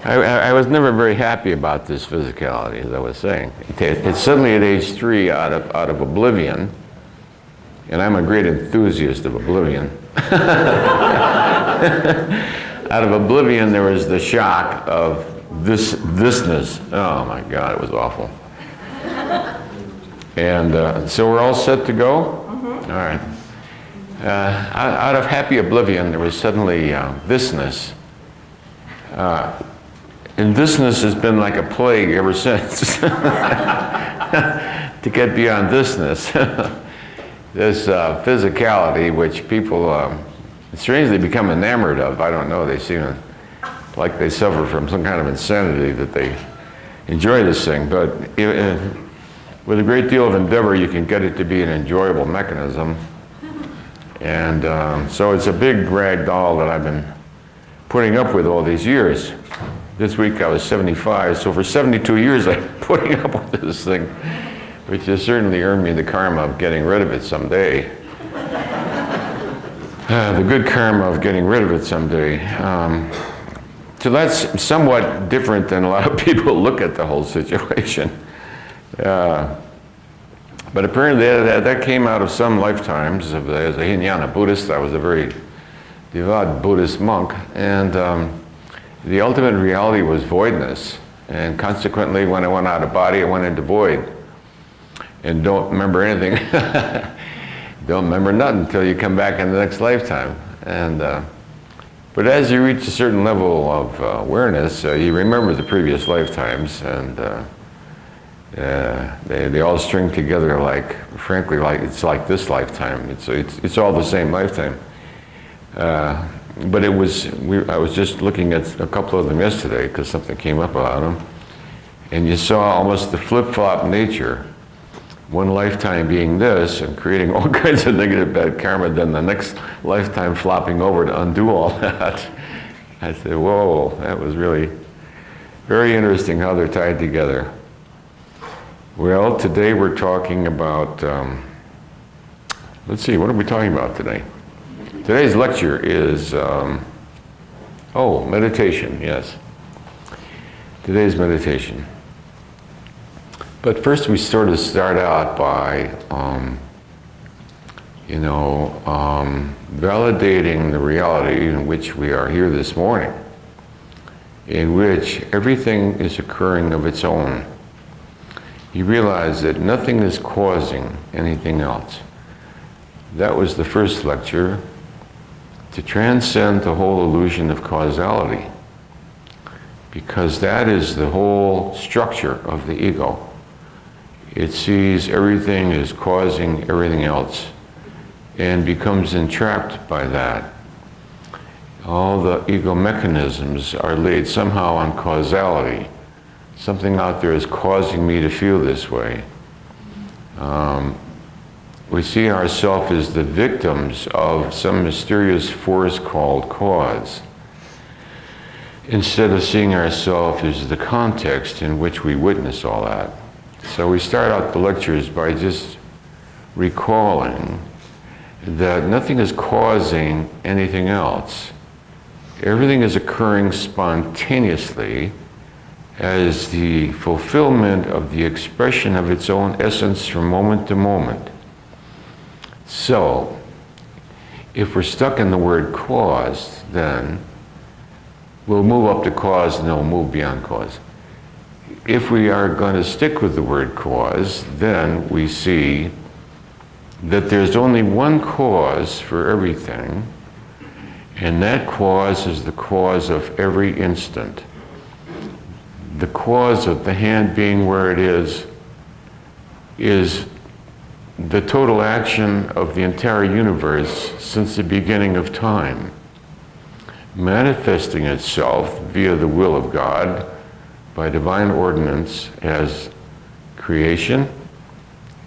I was never very happy about this physicality, as I was saying. It's suddenly at age 3 out of oblivion, and I'm a great enthusiast of oblivion. Out of oblivion, there was the shock of thisness. Oh my God, it was awful. And so we're all set to go? Mm-hmm. All right. Out of happy oblivion, there was suddenly thisness. And thisness has been like a plague ever since. To get beyond thisness. This physicality, which people strangely become enamored of. I don't know, they seem like they suffer from some kind of insanity that they enjoy this thing. But with a great deal of endeavor, you can get it to be an enjoyable mechanism. And so it's a big rag doll that I've been putting up with all these years. This week I was 75, so for 72 years I've been putting up with this thing, which has certainly earned me the karma of getting rid of it someday. The good karma of getting rid of it someday. So that's somewhat different than a lot of people look at the whole situation. But apparently that came out of some lifetimes. As a Hinayana Buddhist, I was a very devout Buddhist monk, and the ultimate reality was voidness. And consequently, when I went out of body, I went into void. And don't remember anything. Don't remember nothing until you come back in the next lifetime. And but as you reach a certain level of awareness, you remember the previous lifetimes, and they all string together like, frankly, like it's like this lifetime. It's all the same lifetime. But I was just looking at a couple of them yesterday because something came up about them, and you saw almost the flip-flop nature. One lifetime being this and creating all kinds of negative bad karma, then the next lifetime flopping over to undo all that. I said, whoa, that was really very interesting how they're tied together. Well, today we're talking about, let's see, what are we talking about today? Today's lecture is, meditation, yes. Today's meditation. But first we sort of start out by, validating the reality in which we are here this morning, in which everything is occurring of its own. You realize that nothing is causing anything else. That was the first lecture, to transcend the whole illusion of causality, because that is the whole structure of the ego. It sees everything as causing everything else and becomes entrapped by that. All the ego mechanisms are laid somehow on causality. Something out there is causing me to feel this way. We see ourselves as the victims of some mysterious force called cause, instead of seeing ourselves as the context in which we witness all that. So we start out the lectures by just recalling that nothing is causing anything else. Everything is occurring spontaneously as the fulfillment of the expression of its own essence from moment to moment. So, if we're stuck in the word cause, then we'll move up to cause and then we'll move beyond cause. If we are going to stick with the word cause, then we see that there's only one cause for everything, and that cause is the cause of every instant. The cause of the hand being where it is the total action of the entire universe since the beginning of time, manifesting itself via the will of God by divine ordinance as creation,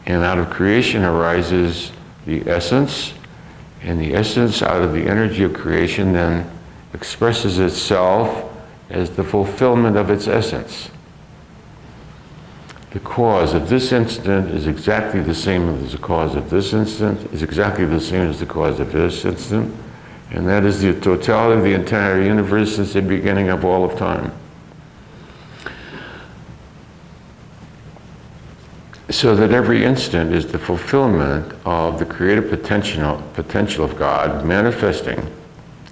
and out of creation arises the essence, and the essence out of the energy of creation then expresses itself as the fulfillment of its essence. The cause of this instant is exactly the same as the cause of this instant, is exactly the same as the cause of this instant, And that is the totality of the entire universe since the beginning of all of time. So that every instant is the fulfillment of the creative potential of God manifesting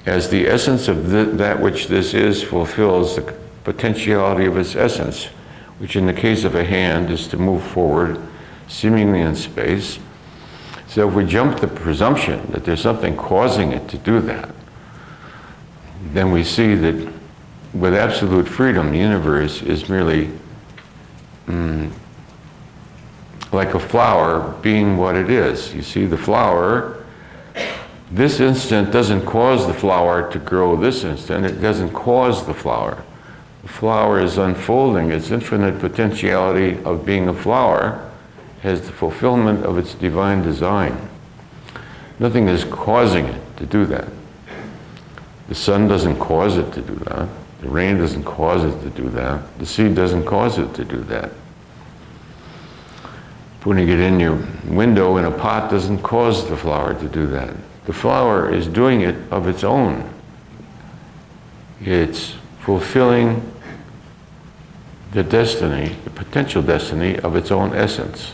as the essence of that which this is fulfills the potentiality of its essence, which in the case of a hand is to move forward seemingly in space. So if we jump the presumption that there's something causing it to do that, then we see that with absolute freedom, the universe is merely like a flower being what it is. You see, the flower, this instant doesn't cause the flower to grow this instant. It doesn't cause the flower. The flower is unfolding its infinite potentiality of being a flower as the fulfillment of its divine design. Nothing is causing it to do that. The sun doesn't cause it to do that. The rain doesn't cause it to do that. The sea doesn't cause it to do that. Putting it in your window in a pot doesn't cause the flower to do that. The flower is doing it of its own. It's fulfilling the destiny, the potential destiny of its own essence.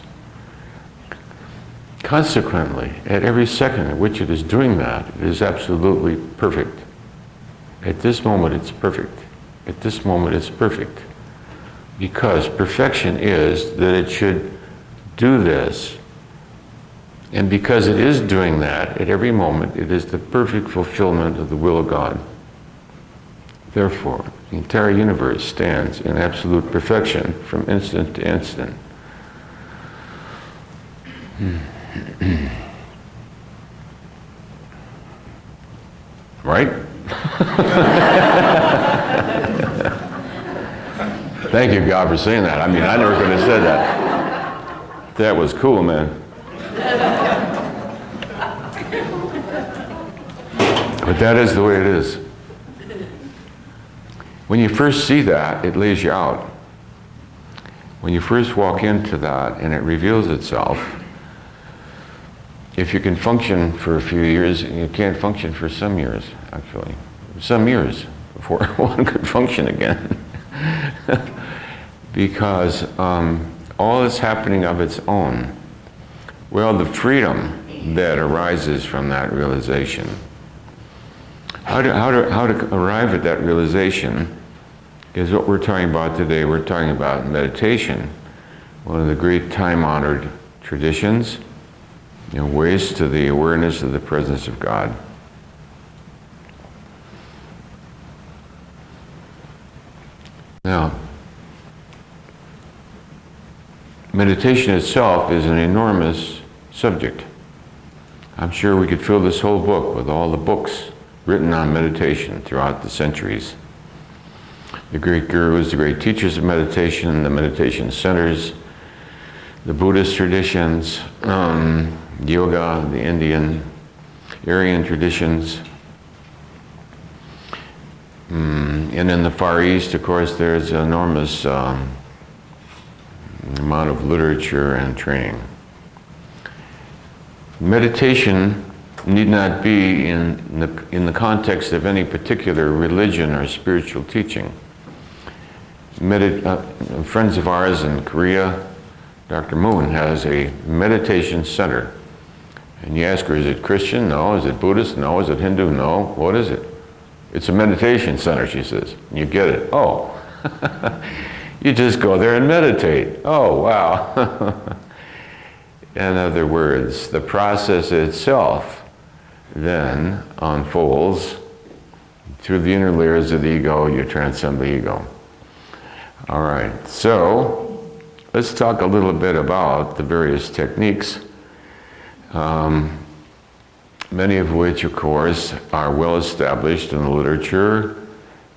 Consequently, at every second at which it is doing that, it is absolutely perfect. At this moment, it's perfect. At this moment, it's perfect. Because perfection is that it should do this. And because it is doing that, at every moment, it is the perfect fulfillment of the will of God. Therefore, the entire universe stands in absolute perfection from instant to instant. Right? Thank you, God, for saying that. I mean, I never could have said that. That was cool, man. But that is the way it is. When you first see that, it lays you out. When you first walk into that and it reveals itself, if you can function for a few years, you can't function for some years, actually. Some years before one could function again. Because all is happening of its own. Well, the freedom that arises from that realization. How to arrive at that realization is what we're talking about today. We're talking about meditation, one of the great time-honored traditions, ways to the awareness of the presence of God. Now, meditation itself is an enormous subject. I'm sure we could fill this whole book with all the books written on meditation throughout the centuries. The great gurus, the great teachers of meditation, the meditation centers, the Buddhist traditions, yoga, the Indian, Aryan traditions. And in the Far East, of course, there's an enormous amount of literature and training. Meditation need not be in the context of any particular religion or spiritual teaching. Friends of ours in Korea, Dr. Moon has a meditation center. And you ask her, is it Christian? No. Is it Buddhist? No. Is it Hindu? No. What is it? It's a meditation center, she says. And you get it. Oh. You just go there and meditate. Oh, wow. In other words, the process itself then unfolds through the inner layers of the ego. You transcend the ego. All right, so let's talk a little bit about the various techniques, many of which, of course, are well established in the literature,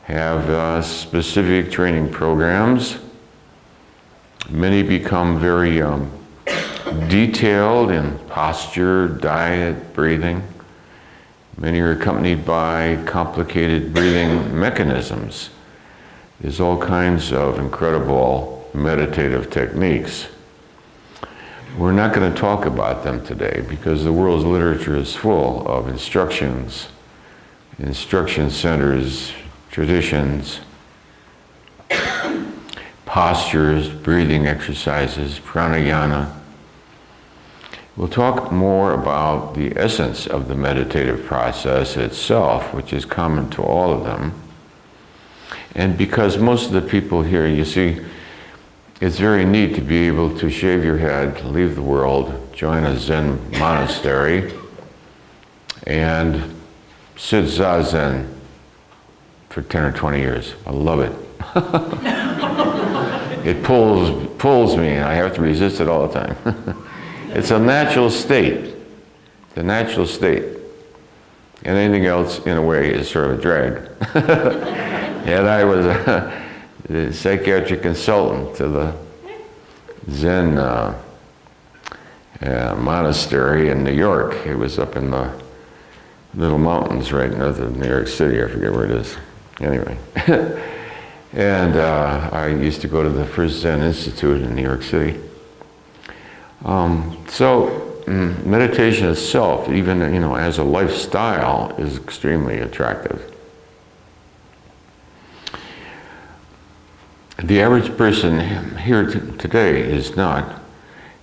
have specific training programs. Many become very detailed in posture, diet, breathing. Many are accompanied by complicated breathing mechanisms. There's all kinds of incredible meditative techniques. We're not going to talk about them today because the world's literature is full of instructions instruction centers, traditions, postures, breathing exercises, pranayama. We'll talk more about the essence of the meditative process itself, which is common to all of them. And because most of the people here, you see, it's very neat to be able to shave your head, leave the world, join a Zen monastery, and sit zazen for 10 or 20 years. I love it. It pulls me, and I have to resist it all the time. It's a natural state. It's a natural state. And anything else, in a way, is sort of a drag. And I was a psychiatric consultant to the Zen monastery in New York. It was up in the Little Mountains right north of New York City. I forget where it is. Anyway. And I used to go to the first Zen Institute in New York City. Meditation itself, even as a lifestyle, is extremely attractive. The average person here today is not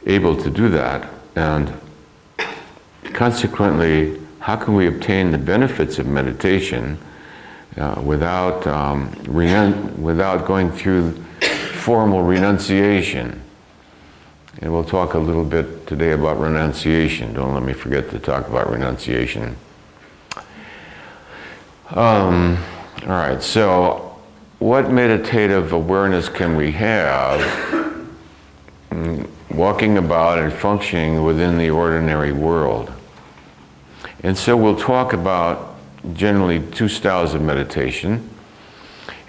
able to do that, and consequently, how can we obtain the benefits of meditation without going through formal renunciation? And we'll talk a little bit today about renunciation. Don't let me forget to talk about renunciation. All right, so what meditative awareness can we have walking about and functioning within the ordinary world? And so we'll talk about generally two styles of meditation,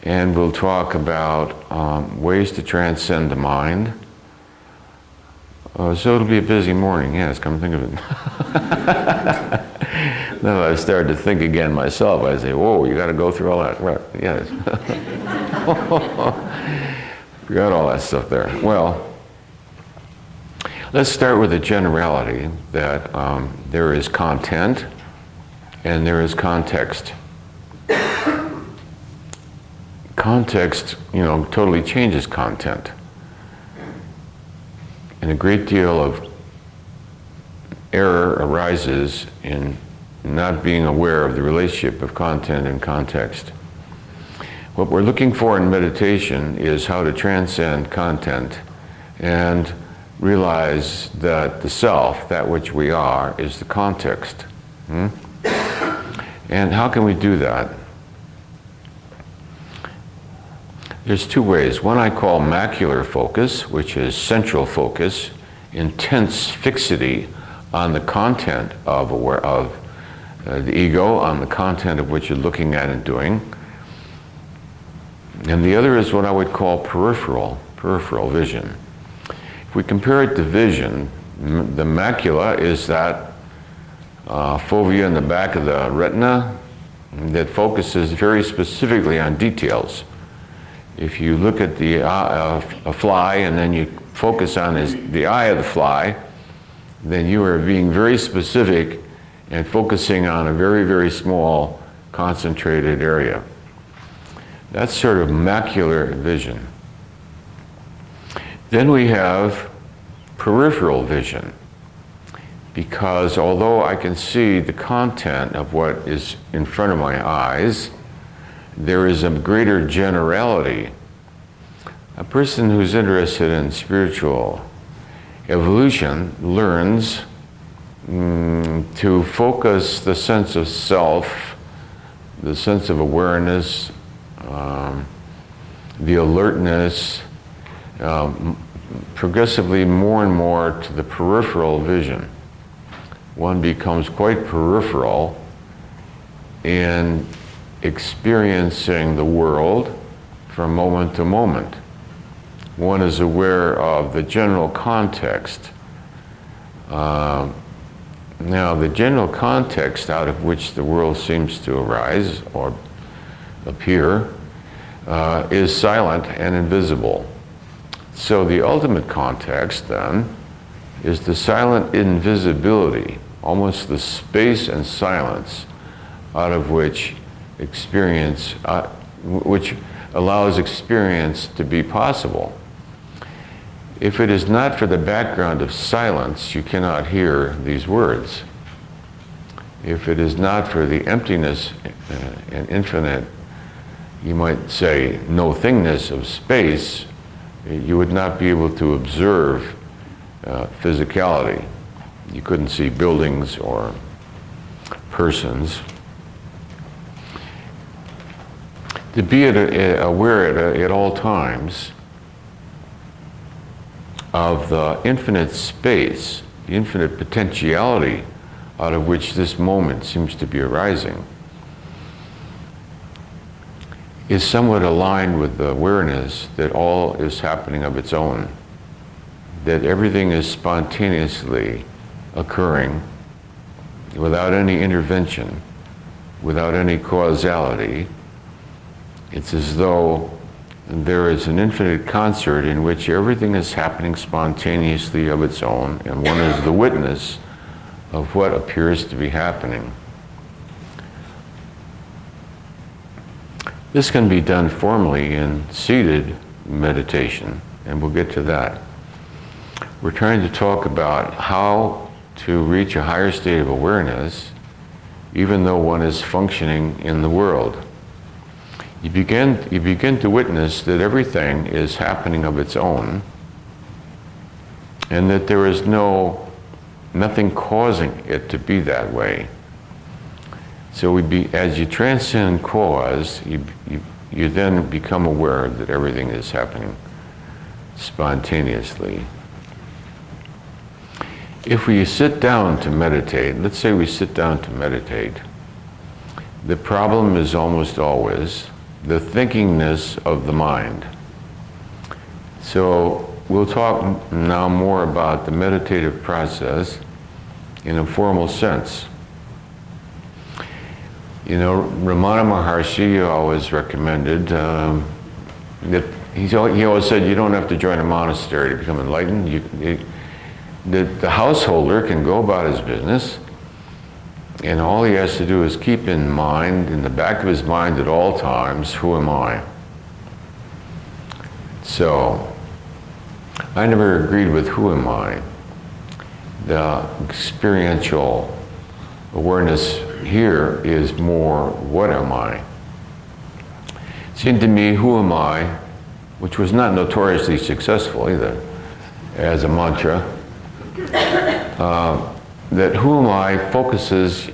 and we'll talk about ways to transcend the mind. So it'll be a busy morning, yes, come think of it. Then I started to think again myself. I say, whoa, you got to go through all that. Right, yes. Forgot all that stuff there. Well, let's start with the generality that there is content and there is context. Context, totally changes content. And a great deal of error arises in not being aware of the relationship of content and context. What we're looking for in meditation is how to transcend content and realize that the self, that which we are, is the context. And how can we do that? There's two ways. One I call macular focus, which is central focus, intense fixity on the content of the ego, on the content of what you're looking at and doing. And the other is what I would call peripheral vision. If we compare it to vision, the macula is that fovea in the back of the retina that focuses very specifically on details. If you look at a fly and then you focus on the eye of the fly, then you are being very specific and focusing on a very, very small, concentrated area. That's sort of macular vision. Then we have peripheral vision, because although I can see the content of what is in front of my eyes, there is a greater generality. A person who's interested in spiritual evolution learns to focus the sense of self, the sense of awareness, the alertness, progressively more and more to the peripheral vision. One becomes quite peripheral in experiencing the world from moment to moment. One is aware of the general context. Now, the general context out of which the world seems to arise or appear is silent and invisible. So the ultimate context, then, is the silent invisibility, almost the space and silence out of which experience, which allows experience to be possible. If it is not for the background of silence, you cannot hear these words. If it is not for the emptiness and infinite, you might say, no-thingness of space, you would not be able to observe physicality. You couldn't see buildings or persons. To be aware at all times of the infinite space, the infinite potentiality out of which this moment seems to be arising, is somewhat aligned with the awareness that all is happening of its own, that everything is spontaneously occurring without any intervention, without any causality. It's as though there is an infinite concert in which everything is happening spontaneously of its own, and one is the witness of what appears to be happening. This can be done formally in seated meditation, and we'll get to that. We're trying to talk about how to reach a higher state of awareness even though one is functioning in the world. You begin to witness that everything is happening of its own, and that there is nothing causing it to be that way. So as you transcend cause, you then become aware that everything is happening spontaneously. If we sit down to meditate, let's say we sit down to meditate, the problem is almost always the thinkingness of the mind. So we'll talk now more about the meditative process in a formal sense. You know, Ramana Maharshi always recommended that he always said you don't have to join a monastery to become enlightened. The householder can go about his business, and all he has to do is keep in mind, in the back of his mind at all times, who am I? So, I never agreed with who am I. The experiential awareness here is more, what am I? It seemed to me, who am I, which was not notoriously successful either, as a mantra, that who am I focuses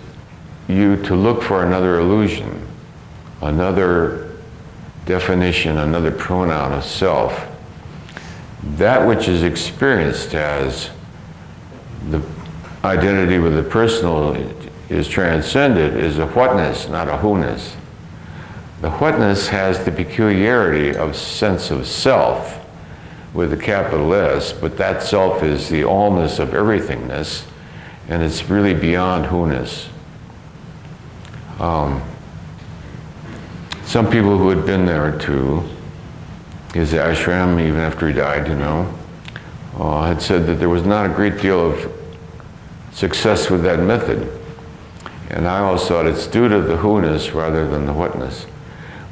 you to look for another illusion, another definition, another pronoun of self. That which is experienced as the identity with the personal is transcended is a whatness, not a who-ness. The whatness has the peculiarity of sense of self with a capital S, but that self is the allness of everythingness, and it's really beyond who-ness. Some people who had been there to his ashram, even after he died, had said that there was not a great deal of success with that method. And I always thought it's due to the who-ness rather than the what-ness.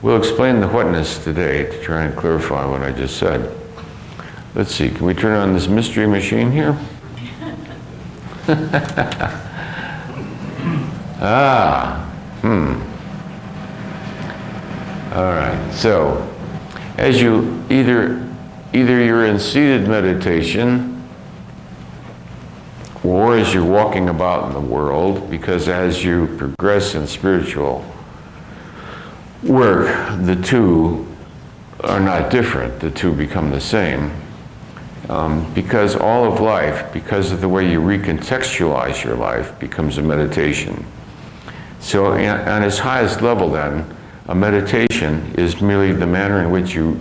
We'll explain the what-ness today to try and clarify what I just said. Let's see, can we turn on this mystery machine here? All right, so as you either you're in seated meditation or as you're walking about in the world, because as you progress in spiritual work, the two are not different, the two become the same. Because all of life, because of the way you recontextualize your life, becomes a meditation. So on its highest level then, a meditation is merely the manner in which you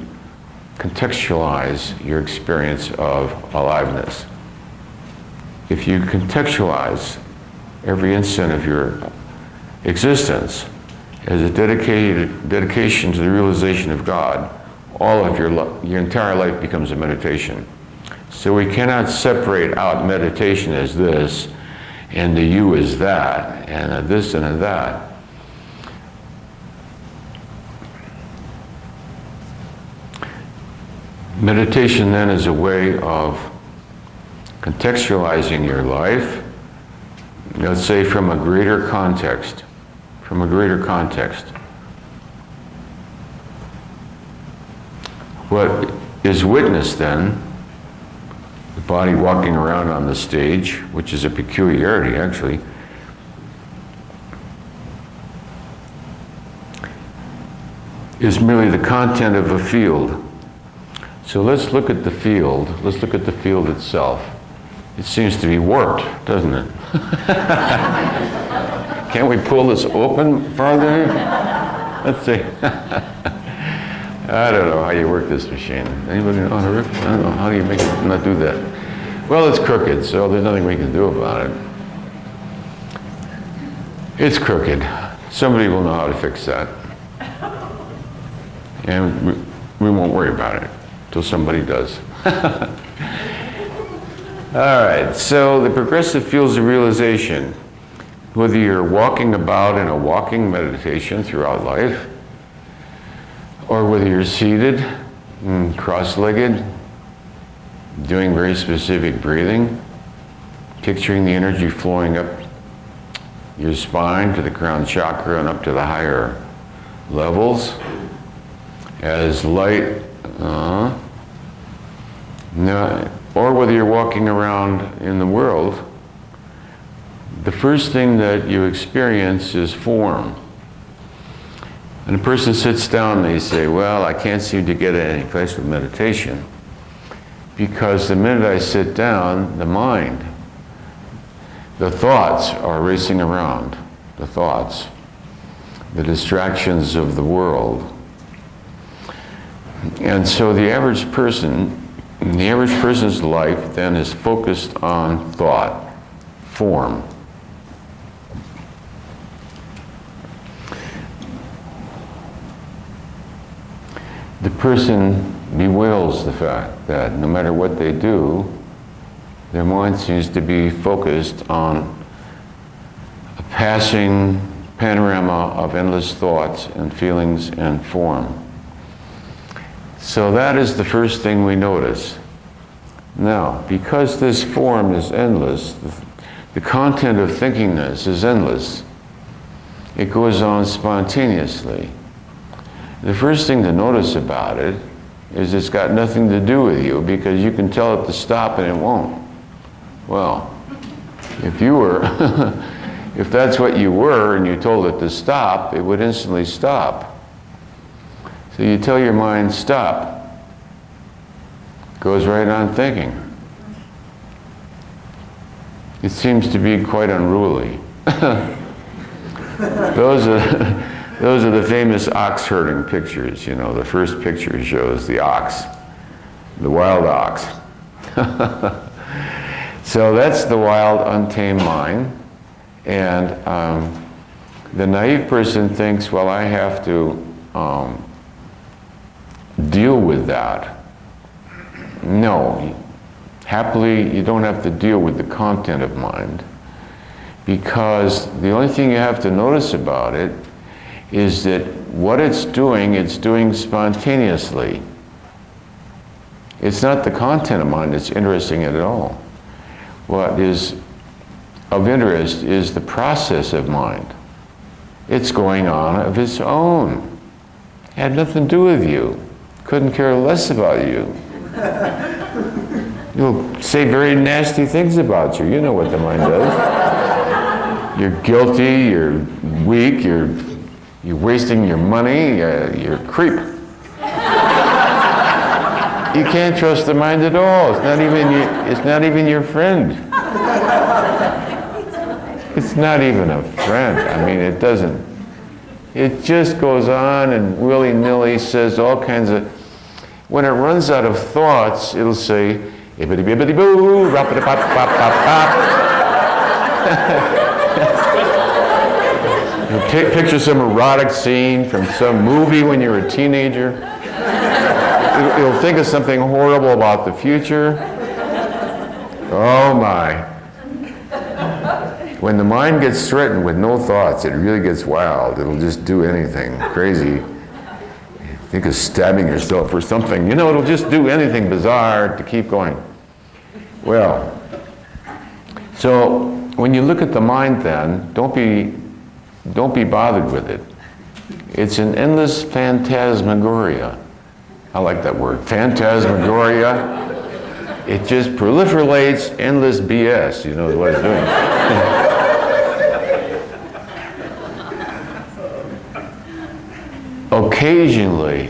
contextualize your experience of aliveness. If you contextualize every instant of your existence as a dedication to the realization of God, all of your entire life becomes a meditation. So we cannot separate out meditation as this, and the you as that, and a this and a that. Meditation then is a way of contextualizing your life, let's say from a greater context. From a greater context. What is witnessed then, the body walking around on the stage, which is a peculiarity actually, is merely the content of a field. So let's look at the field. Let's look at the field itself. It seems to be warped, doesn't it? Can't we pull this open farther? Let's see. I don't know how you work this machine. Anybody know how to work? I don't know. How do you make it not do that? Well, it's crooked, so there's nothing we can do about it. It's crooked. Somebody will know how to fix that. And we won't worry about it until somebody does. All right, so the progressive fields of realization, whether you're walking about in a walking meditation throughout life, or whether you're seated, cross-legged, doing very specific breathing, picturing the energy flowing up your spine to the crown chakra and up to the higher levels, as light, or whether you're walking around in the world, the first thing that you experience is form. And a person sits down and they say, well, I can't seem to get any place with meditation because the minute I sit down, the mind, the thoughts are racing around, the thoughts, the distractions of the world. And so the average person's life then is focused on thought, form. The person bewails the fact that no matter what they do, their mind seems to be focused on a passing panorama of endless thoughts and feelings and form. So that is the first thing we notice. Now, because this form is endless, the content of thinkingness is endless. It goes on spontaneously. The first thing to notice about it is it's got nothing to do with you because you can tell it to stop and it won't. Well, if you were, if that's what you were and you told it to stop, it would instantly stop. So you tell your mind, stop. It goes right on thinking. It seems to be quite unruly. Those are the famous ox herding pictures. You know, the first picture shows the ox, the wild ox. So that's the wild, untamed mind. And the naive person thinks, well, I have to deal with that. No, happily, you don't have to deal with the content of mind, because the only thing you have to notice about it is that what it's doing spontaneously. It's not the content of mind that's interesting at all. What is of interest is the process of mind. It's going on of its own. It had nothing to do with you. Couldn't care less about you. You'll say very nasty things about you. You know what the mind does. You're guilty, you're weak, you're wasting your money, you're a creep. You can't trust the mind at all. It's not even your friend. It's not even a friend. I mean, it just goes on and willy-nilly says all kinds of, when it runs out of thoughts, it'll say, ibbity-bibbity-boo, rap-a-da-pop-pop-pop-pop. Picture some erotic scene from some movie when you're a teenager. It'll think of something horrible about the future. Oh my. When the mind gets threatened with no thoughts, it really gets wild. It'll just do anything crazy. Think of stabbing yourself or something. You know, it'll just do anything bizarre to keep going. Well, so when you look at the mind then, don't be bothered with it. It's an endless phantasmagoria. I like that word, phantasmagoria. It just proliferates endless BS, you know what it's doing. Occasionally,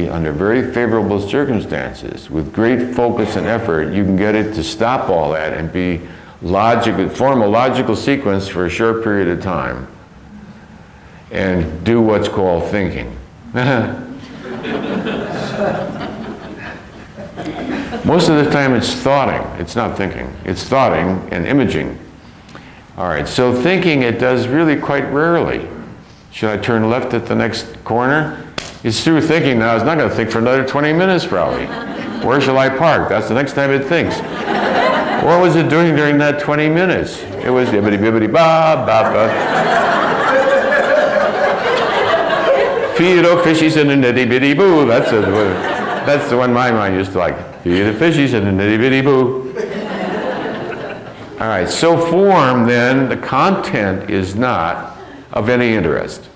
under very favorable circumstances, with great focus and effort, you can get it to stop all that and be logical, form a logical sequence for a short period of time and do what's called thinking. Most of the time it's thoughting, it's not thinking. It's thoughting and imaging. All right, so thinking it does really quite rarely. Should I turn left at the next corner? It's through thinking now. It's not going to think for another 20 minutes probably. Where shall I park? That's the next time it thinks. What was it doing during that 20 minutes? It was bibbidi bibbidi ba ba ba. Feed the fishies in the nitty bitty boo. That's the one my mind used to like. Feed the fishies in the nitty bitty boo. All right, so form then, the content is not of any interest.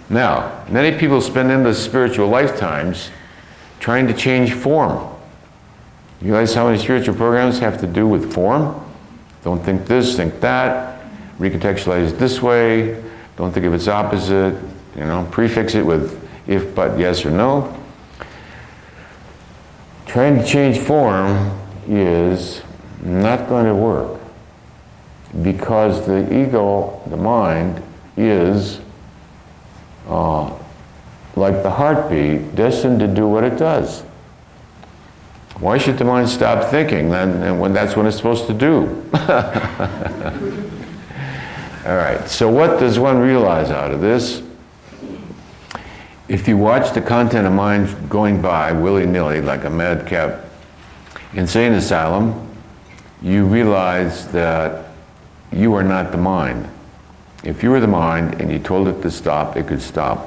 Now, many people spend endless spiritual lifetimes trying to change form. You realize how many spiritual programs have to do with form? Don't think this, think that, recontextualize it this way, don't think of its opposite, you know, prefix it with if, but, yes, or no. Trying to change form is not going to work because the ego, the mind, is like the heartbeat, destined to do what it does. Why should the mind stop thinking then, and when that's what it's supposed to do? All right, so what does one realize out of this? If you watch the content of mind going by willy-nilly like a madcap insane asylum, you realize that you are not the mind. If you were the mind and you told it to stop, it could stop.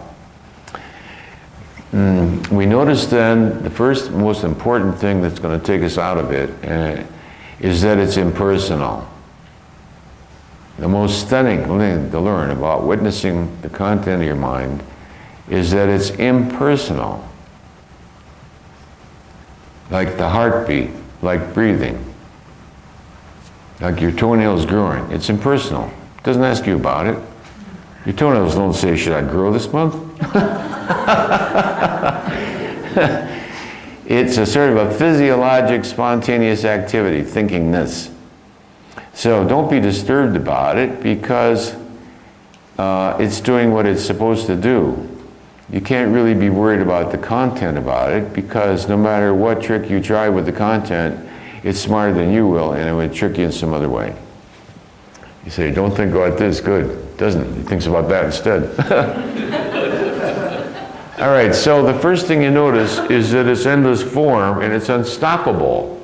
We notice then the first most important thing that's going to take us out of it is that it's impersonal. The most stunning thing to learn about witnessing the content of your mind is that it's impersonal. Like the heartbeat, like breathing, like your toenails growing. It's impersonal. It doesn't ask you about it. Your toenails don't say, should I grow this month? It's a sort of a physiologic, spontaneous activity, thinkingness. So don't be disturbed about it because it's doing what it's supposed to do. You can't really be worried about the content about it because no matter what trick you try with the content, it's smarter than you will and it would trick you in some other way. You say, don't think about this, good. Doesn't, he thinks about that instead. All right, so the first thing you notice is that it's endless form and it's unstoppable.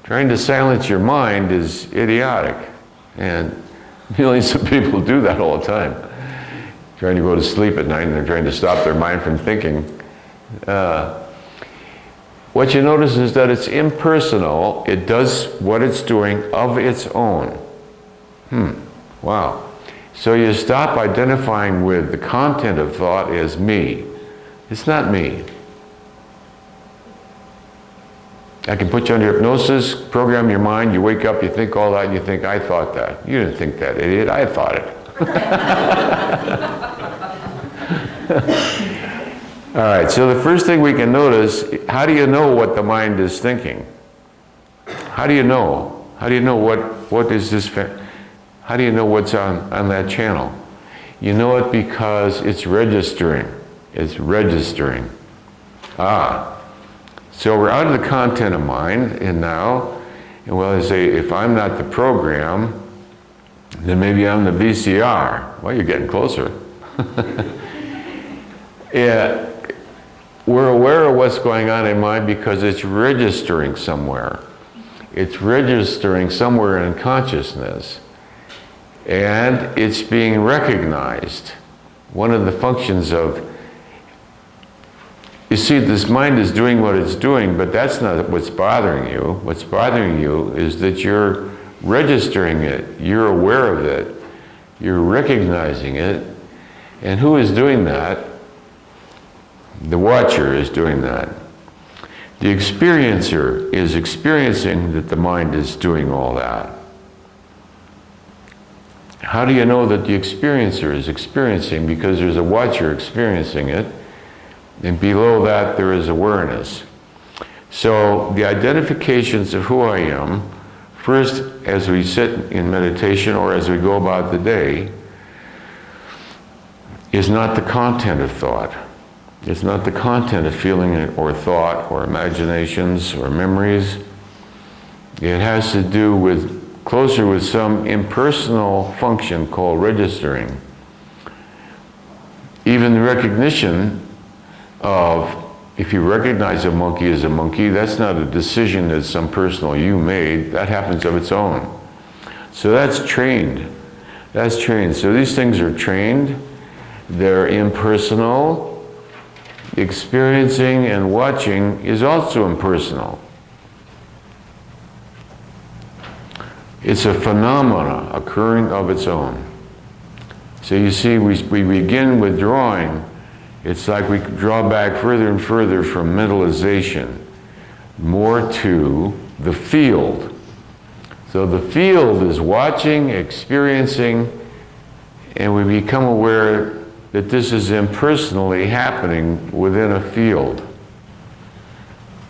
Trying to silence your mind is idiotic. And millions of people do that all the time. Trying to go to sleep at night and they're trying to stop their mind from thinking. What you notice is that it's impersonal. It does what it's doing of its own. Wow. So you stop identifying with the content of thought as me. It's not me. I can put you under hypnosis, program your mind, you wake up, you think all that, and you think, I thought that. You didn't think that, idiot, I thought it. All right, so the first thing we can notice, how do you know what the mind is thinking? How do you know? How do you know what is this, how do you know what's on that channel? You know it because it's registering. It's registering. So we're out of the content of mind, and now, and well, I say, if I'm not the program, then maybe I'm the VCR. Well, you're getting closer. Yeah, we're aware of what's going on in mind because it's registering somewhere. It's registering somewhere in consciousness, and it's being recognized. One of the functions of You see, this mind is doing what it's doing, but that's not what's bothering you. What's bothering you is that you're registering it, you're aware of it, you're recognizing it. And who is doing that? The watcher is doing that. The experiencer is experiencing that the mind is doing all that. How do you know that the experiencer is experiencing? Because there's a watcher experiencing it, and below that there is awareness. So the identifications of who I am, first as we sit in meditation or as we go about the day, is not the content of thought. It's not the content of feeling or thought or imaginations or memories. It has to do with closer with some impersonal function called registering. Even the recognition of, if you recognize a monkey as a monkey, that's not a decision that some personal you made, that happens of its own. So that's trained. That's trained. So these things are trained, they're impersonal. Experiencing and watching is also impersonal. It's a phenomena occurring of its own. So you see, we begin with drawing. It's like we draw back further and further from mentalization, more to the field. So the field is watching, experiencing, and we become aware that this is impersonally happening within a field.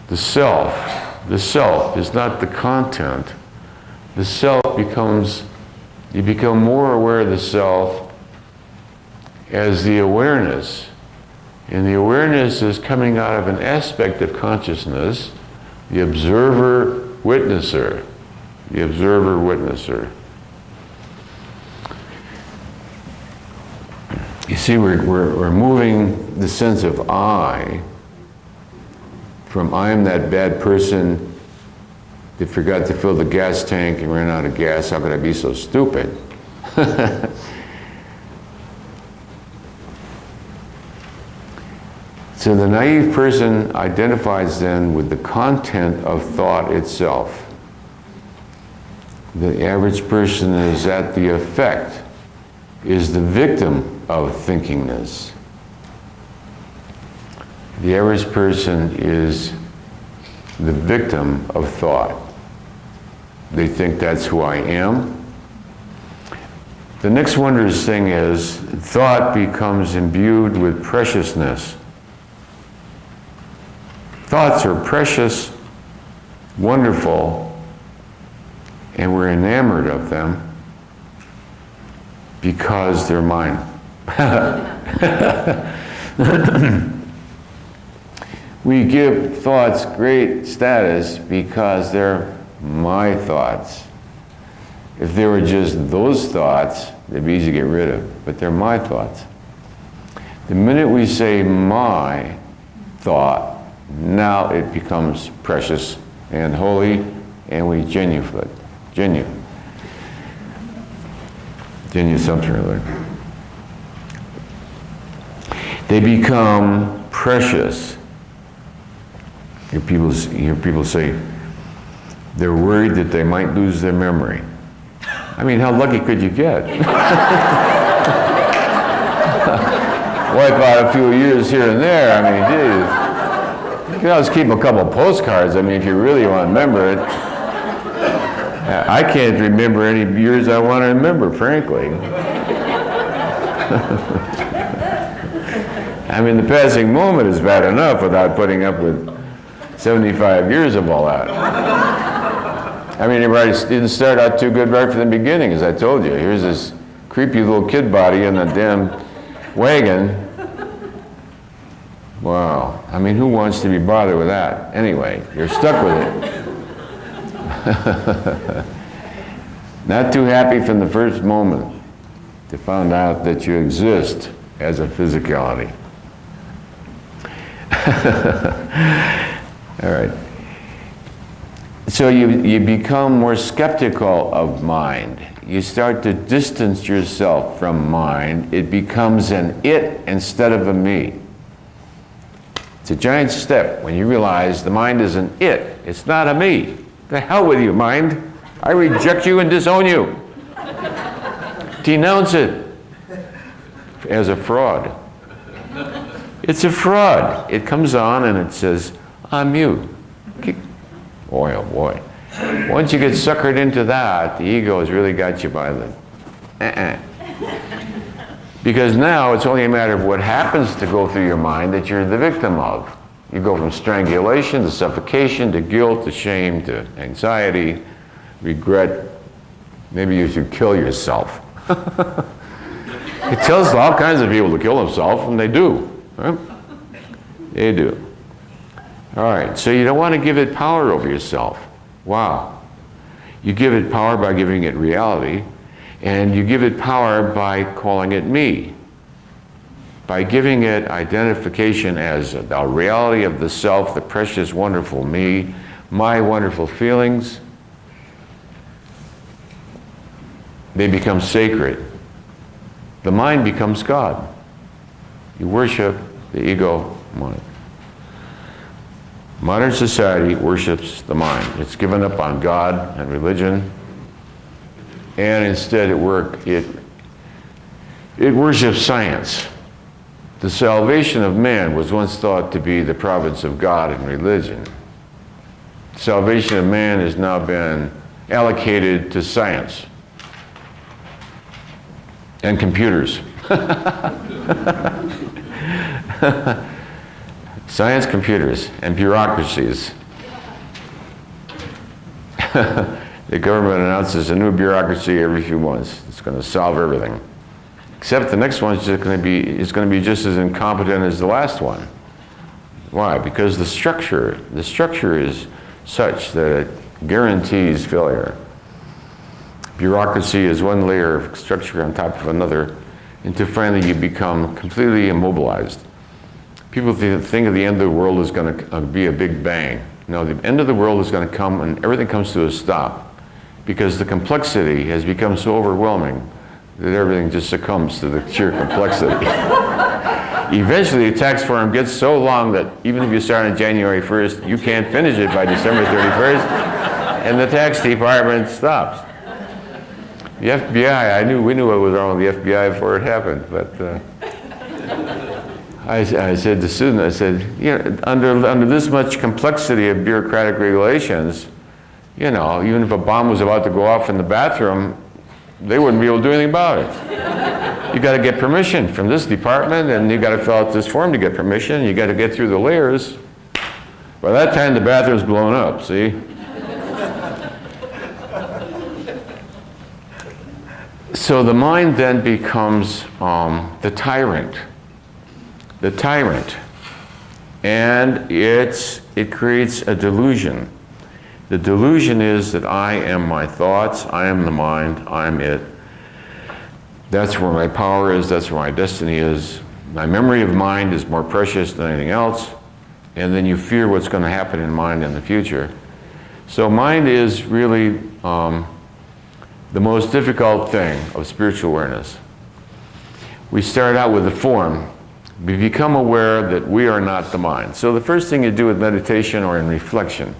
The self is not the content. The self becomes, you become more aware of the self as the awareness. And the awareness is coming out of an aspect of consciousness, the observer-witnesser. The observer-witnesser. You see, we're moving the sense of I from I am that bad person that forgot to fill the gas tank and ran out of gas. How could I be so stupid? So the naive person identifies then with the content of thought itself. The average person is at the effect, is the victim of thinkingness. The average person is the victim of thought. They think that's who I am. The next wondrous thing is thought becomes imbued with preciousness. Thoughts are precious, wonderful, and we're enamored of them because they're mine. We give thoughts great status because they're my thoughts. If they were just those thoughts, they'd be easy to get rid of, but they're my thoughts. The minute we say my thought, now it becomes precious and holy, and we genu something or other. They become precious. You hear people say they're worried that they might lose their memory. I mean, how lucky could you get? Wipe out a few years here and there. I mean, geez. You can always keep a couple postcards. I mean, if you really want to remember it. I can't remember any years I want to remember, frankly. I mean, the passing moment is bad enough without putting up with 75 years of all that. I mean, everybody didn't start out too good right from the beginning, as I told you. Here's this creepy little kid body in a damn wagon. Wow. I mean, who wants to be bothered with that? Anyway, you're stuck with it. Not too happy from the first moment to find out that you exist as a physicality. All right. So you become more skeptical of mind. You start to distance yourself from mind. It becomes an it instead of a me. It's a giant step when you realize the mind isn't it. It's not a me. The hell with you, mind. I reject you and disown you. Denounce it as a fraud. It's a fraud. It comes on and it says, I'm you. Boy, oh boy. Once you get suckered into that, the ego has really got you by the Because now it's only a matter of what happens to go through your mind that you're the victim of. You go from strangulation to suffocation to guilt to shame to anxiety, regret. Maybe you should kill yourself. It tells all kinds of people to kill themselves, and they do. Right? They do. All right, so you don't want to give it power over yourself. Wow. You give it power by giving it reality, and you give it power by calling it me. By giving it identification as the reality of the self, the precious, wonderful me, my wonderful feelings, they become sacred. The mind becomes God. You worship the ego mind. Modern society worships the mind. It's given up on God and religion, and instead it worships science. The salvation of man was once thought to be the province of God and religion. Salvation of man has now been allocated to science and computers. Science, computers, and bureaucracies. The government announces a new bureaucracy every few months. It's going to solve everything. Except the next one is going to be just as incompetent as the last one. Why? Because the structure is such that it guarantees failure. Bureaucracy is one layer of structure on top of another, until finally you become completely immobilized. People think of the end of the world is going to be a big bang. No, the end of the world is going to come when everything comes to a stop, because the complexity has become so overwhelming that everything just succumbs to the sheer complexity. Eventually, the tax form gets so long that even if you start on January 1st, you can't finish it by December 31st, and the tax department stops. The FBI, we knew what was wrong with the FBI before it happened, but I said to Susan, I said, you know, under this much complexity of bureaucratic regulations, you know, even if a bomb was about to go off in the bathroom, they wouldn't be able to do anything about it. You got to get permission from this department, and you got to fill out this form to get permission. You got to get through the layers. By that time, the bathroom's blown up. See. So the mind then becomes the tyrant. The tyrant. And it creates a delusion. The delusion is that I am my thoughts, I am the mind, I am it. That's where my power is, that's where my destiny is. My memory of mind is more precious than anything else. And then you fear what's going to happen in mind in the future. So mind is really the most difficult thing of spiritual awareness. We start out with the form. We become aware that we are not the mind. So the first thing you do with meditation or in reflection,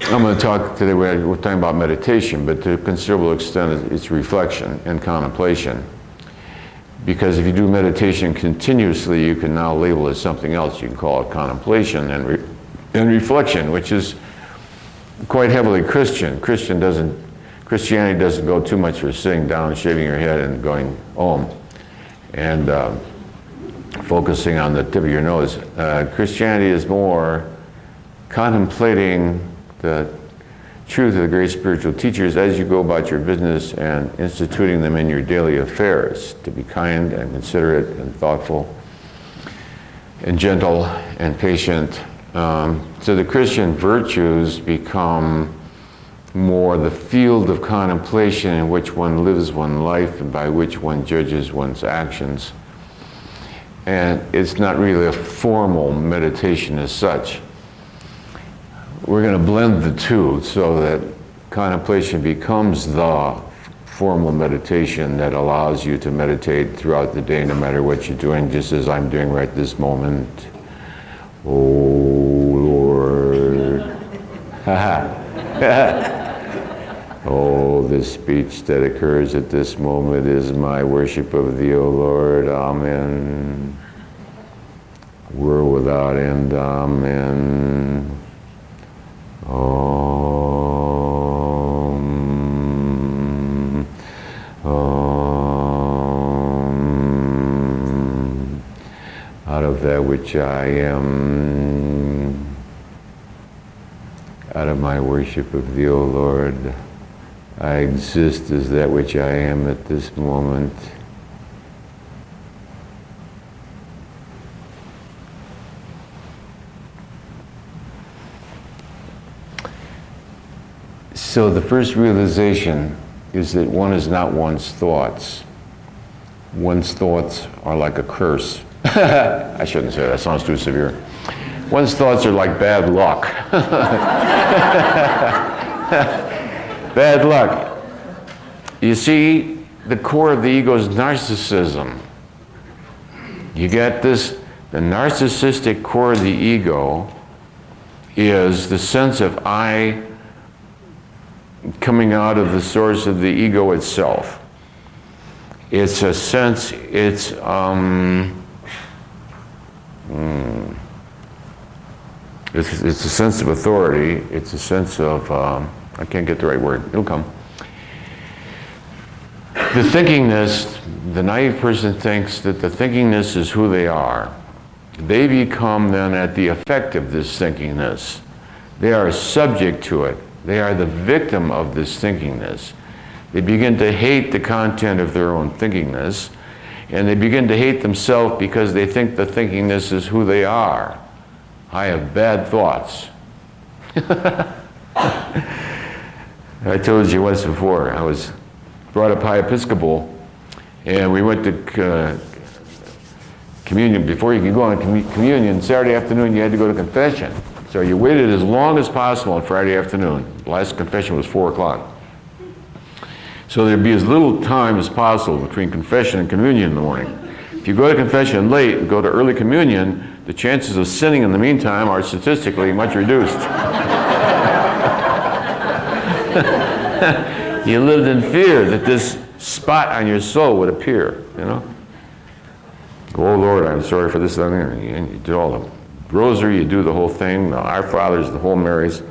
I'm going to talk today, we're talking about meditation, but to a considerable extent it's reflection and contemplation. Because if you do meditation continuously, you can now label it something else. You can call it contemplation and reflection, which is quite heavily Christian. Christianity doesn't go too much for sitting down, shaving your head, and going om, and focusing on the tip of your nose. Christianity is more contemplating the truth of the great spiritual teachers as you go about your business and instituting them in your daily affairs, to be kind and considerate and thoughtful and gentle and patient. So the Christian virtues become more the field of contemplation in which one lives one's life and by which one judges one's actions. And it's not really a formal meditation as such. We're going to blend the two so that contemplation becomes the formal meditation that allows you to meditate throughout the day, no matter what you're doing, just as I'm doing right this moment. Lord. Oh, this speech that occurs at this moment is my worship of thee, O Lord. Amen. World without end. Amen. Om. Om. Out of that which I am, out of my worship of thee, O Lord, I exist as that which I am at this moment. So the first realization is that one is not one's thoughts. One's thoughts are like a curse. I shouldn't say that, sounds too severe. One's thoughts are like bad luck. Bad luck. You see, the core of the ego is narcissism. You get this? The narcissistic core of the ego is the sense of I coming out of the source of the ego itself. It's a sense, it's a sense of authority. It's a sense of, I can't get the right word, it'll come. The thinkingness, the naive person thinks that the thinkingness is who they are. They become then at the effect of this thinkingness. They are subject to it. They are the victim of this thinkingness. They begin to hate the content of their own thinkingness, and they begin to hate themselves because they think the thinkingness is who they are. I have bad thoughts. I told you once before, I was brought up high Episcopal, and we went to communion. Before you could go on communion, Saturday afternoon you had to go to confession. So you waited as long as possible on Friday afternoon. The last confession was 4 o'clock. So there'd be as little time as possible between confession and communion in the morning. If you go to confession late and go to early communion, the chances of sinning in the meantime are statistically much reduced. You lived in fear that this spot on your soul would appear, you know? Oh Lord, I'm sorry for this, and you do all the rosary, you do the whole thing, the Our Fathers, the whole Marys.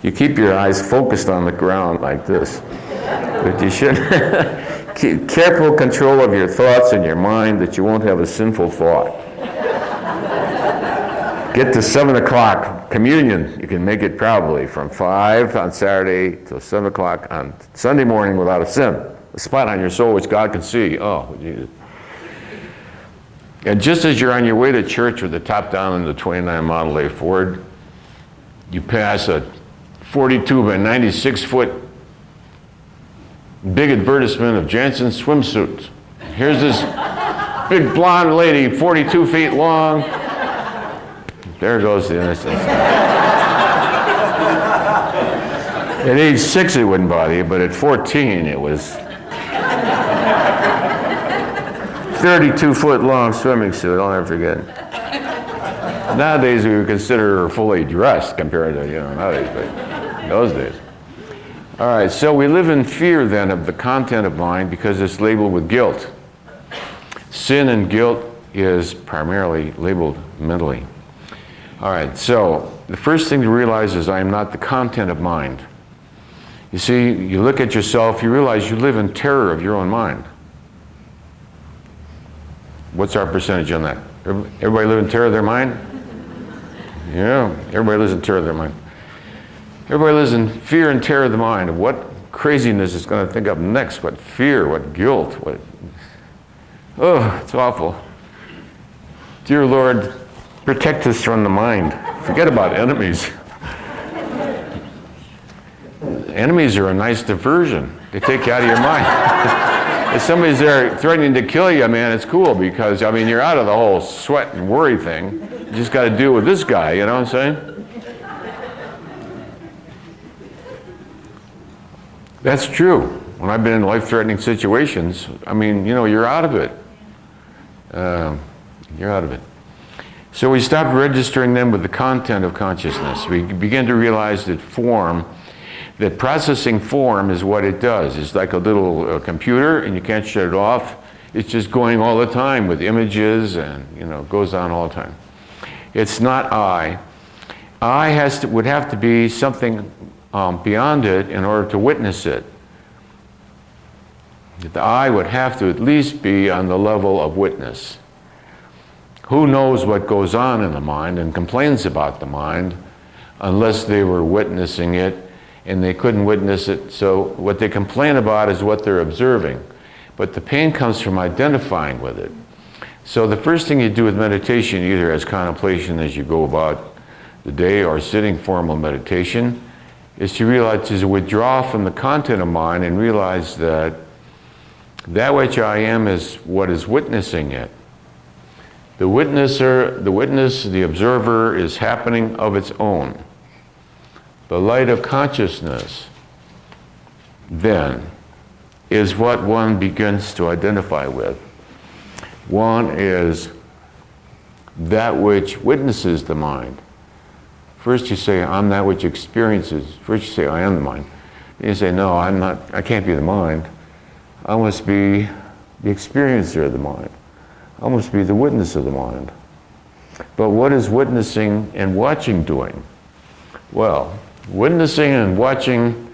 You keep your eyes focused on the ground like this. But you should keep careful control of your thoughts and your mind that you won't have a sinful thought. Get to 7 o'clock, communion. You can make it probably from 5 on Saturday till 7 o'clock on Sunday morning without a sin. A spot on your soul which God can see. Oh, Jesus. And just as you're on your way to church with the top down in the 29 Model A Ford, you pass a 42 by 96 foot big advertisement of Janssen swimsuits. Here's this big blonde lady, 42 feet long. There goes the innocence. At age 6 it wouldn't bother you, but at 14 it was 32-foot long swimming suit, I'll never forget. Nowadays we would consider her fully dressed compared to, nowadays, but in those days. All right, so we live in fear then of the content of mind because it's labeled with guilt. Sin and guilt is primarily labeled mentally. All right, so the first thing to realize is I am not the content of mind. You see, you look at yourself, you realize you live in terror of your own mind. What's our percentage on that? Everybody live in terror of their mind? Yeah, everybody lives in terror of their mind. Everybody lives in fear and terror of the mind of what craziness is going to think up next, what fear, what guilt, what... Oh, it's awful. Dear Lord, protect us from the mind. Forget about enemies. Enemies are a nice diversion. They take you out of your mind. If somebody's there threatening to kill you, man, it's cool because, you're out of the whole sweat and worry thing. You just got to deal with this guy, you know what I'm saying? That's true. When I've been in life-threatening situations, you're out of it. You're out of it. So we stop registering them with the content of consciousness. We begin to realize that that processing form is what it does. It's like a little computer, and you can't shut it off. It's just going all the time with images, and it goes on all the time. It's not I. I would have to be something beyond it in order to witness it. The I would have to at least be on the level of witness. Who knows what goes on in the mind and complains about the mind unless they were witnessing it and they couldn't witness it. So what they complain about is what they're observing. But the pain comes from identifying with it. So the first thing you do with meditation, either as contemplation as you go about the day or sitting formal meditation, is to realize, is to withdraw from the content of mind and realize that which I am is what is witnessing it. The the observer is happening of its own. The light of consciousness, then, is what one begins to identify with. One is that which witnesses the mind. First you say, I'm that which experiences. First you say, I am the mind. Then you say, no, I'm not, I can't be the mind. I must be the experiencer of the mind. I must be the witness of the mind. But what is witnessing and watching doing? Well, witnessing and watching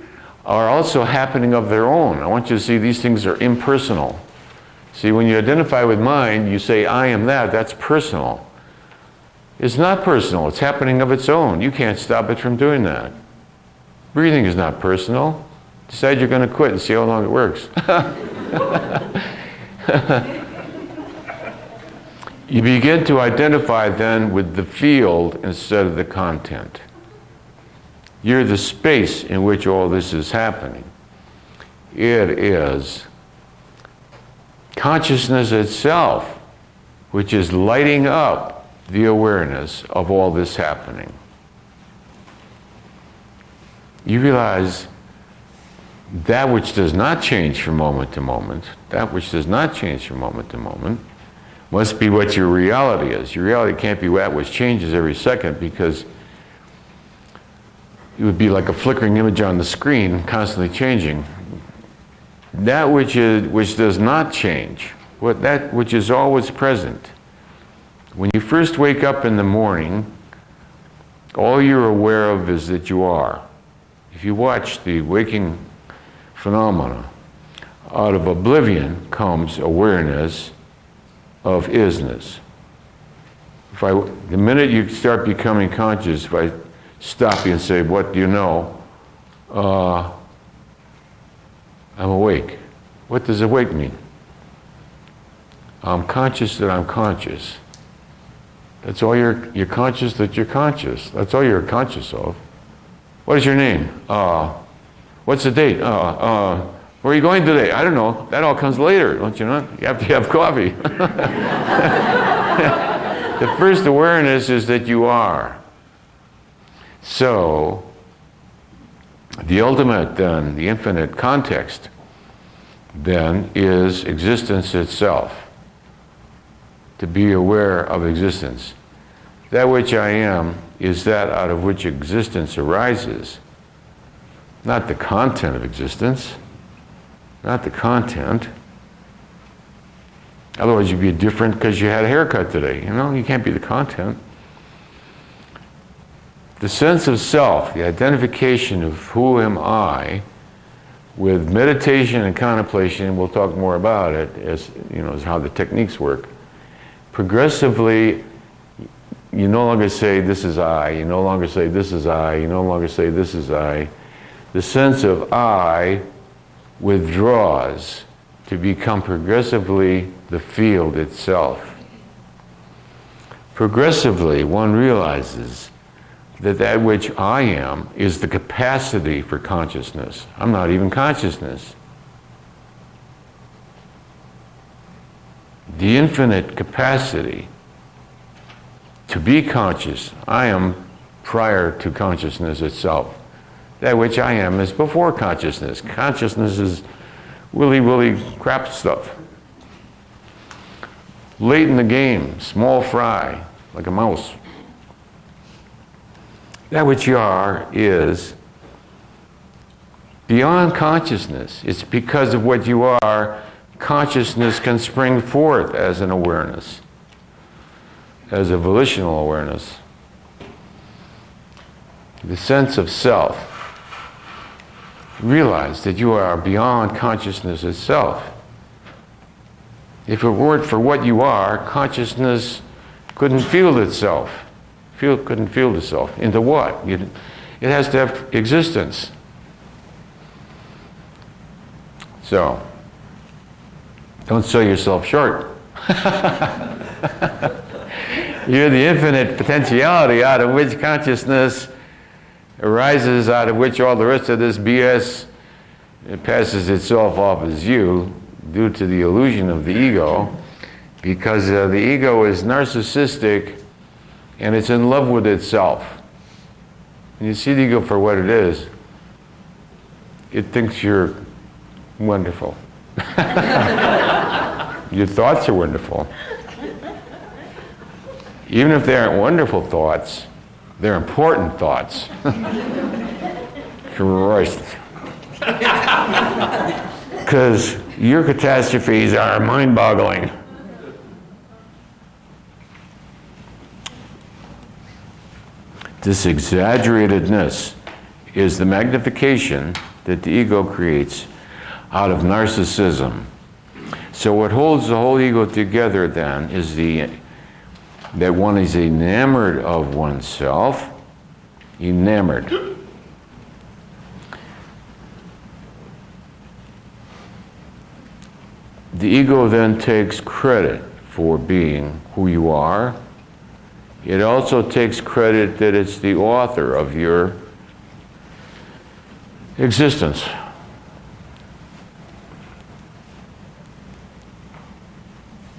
are also happening of their own. I want you to see these things are impersonal. See, when you identify with mind, you say, I am that, that's personal. It's not personal, it's happening of its own. You can't stop it from doing that. Breathing is not personal. Decide you're going to quit and see how long it works. You begin to identify then with the field instead of the content. You're the space in which all this is happening. It is consciousness itself which is lighting up the awareness of all this happening. You realize that which does not change from moment to moment, that which does not change from moment to moment, must be what your reality is. Your reality can't be that which changes every second, because it would be like a flickering image on the screen, constantly changing. That which does not change, that which is always present. When you first wake up in the morning, all you're aware of is that you are. If you watch the waking phenomena, out of oblivion comes awareness of isness. The minute you start becoming conscious, if I stop you and say, what do you know? I'm awake. What does awake mean? I'm conscious that I'm conscious. That's all you're conscious that you're conscious. That's all you're conscious of. What is your name? What's the date? Where are you going today? I don't know. That all comes later, don't you know? You have to have coffee. The first awareness is that you are. So, the ultimate then, the infinite context, then, is existence itself. To be aware of existence. That which I am is that out of which existence arises. Not the content of existence. Not the content. Otherwise you'd be different because you had a haircut today. You can't be the content. The sense of self, the identification of who am I, with meditation and contemplation, we'll talk more about it as how the techniques work. Progressively, you no longer say, this is I, you no longer say, this is I, you no longer say, this is I. The sense of I withdraws to become progressively the field itself. Progressively, one realizes that which I am is the capacity for consciousness. I'm not even consciousness. The infinite capacity to be conscious, I am prior to consciousness itself. That which I am is before consciousness. Consciousness is willy crap stuff. Late in the game, small fry. like a mouse. That which you are is beyond consciousness. It's because of what you are, consciousness can spring forth as an awareness, as a volitional awareness. The sense of self. Realize that you are beyond consciousness itself. If it weren't for what you are, consciousness couldn't field itself. Couldn't field itself. Into what? It has to have existence. So, don't sell yourself short. You're the infinite potentiality out of which consciousness arises, out of which all the rest of this BS passes itself off as you due to the illusion of the ego, because the ego is narcissistic and it's in love with itself. And you see the ego for what it is. It thinks you're wonderful. Your thoughts are wonderful. Even if they aren't wonderful thoughts, they're important thoughts. Christ. Because your catastrophes are mind-boggling. This exaggeratedness is the magnification that the ego creates out of narcissism. So what holds the whole ego together then is that one is enamored of oneself, enamored. The ego then takes credit for being who you are. It also takes credit that it's the author of your existence.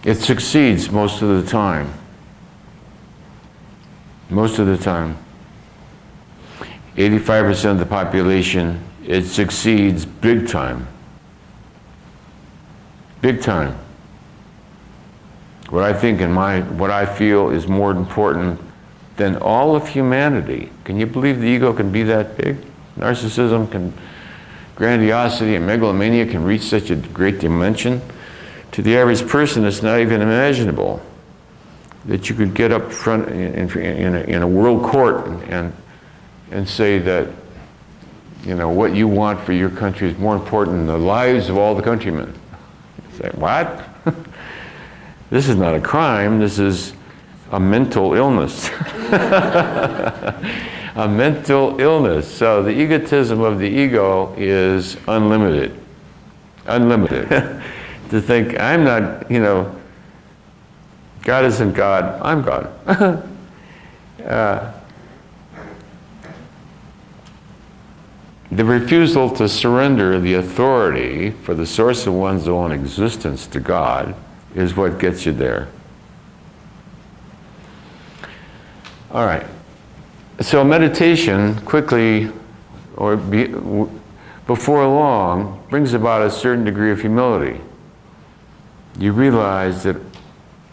It succeeds most of the time. Most of the time. 85% of the population, it succeeds big time. Big time. What I think and what I feel is more important than all of humanity. Can you believe the ego can be that big? Narcissism grandiosity and megalomania can reach such a great dimension. To the average person, it's not even imaginable that you could get up front in a world court and say that, you know, what you want for your country is more important than the lives of all the countrymen. Say, what? This is not a crime, this is a mental illness. A mental illness. So the egotism of the ego is unlimited. Unlimited. To think, I'm not, you know, God isn't God, I'm God. The refusal to surrender the authority for the source of one's own existence to God is what gets you there. All right. So meditation quickly, or before long, brings about a certain degree of humility. You realize that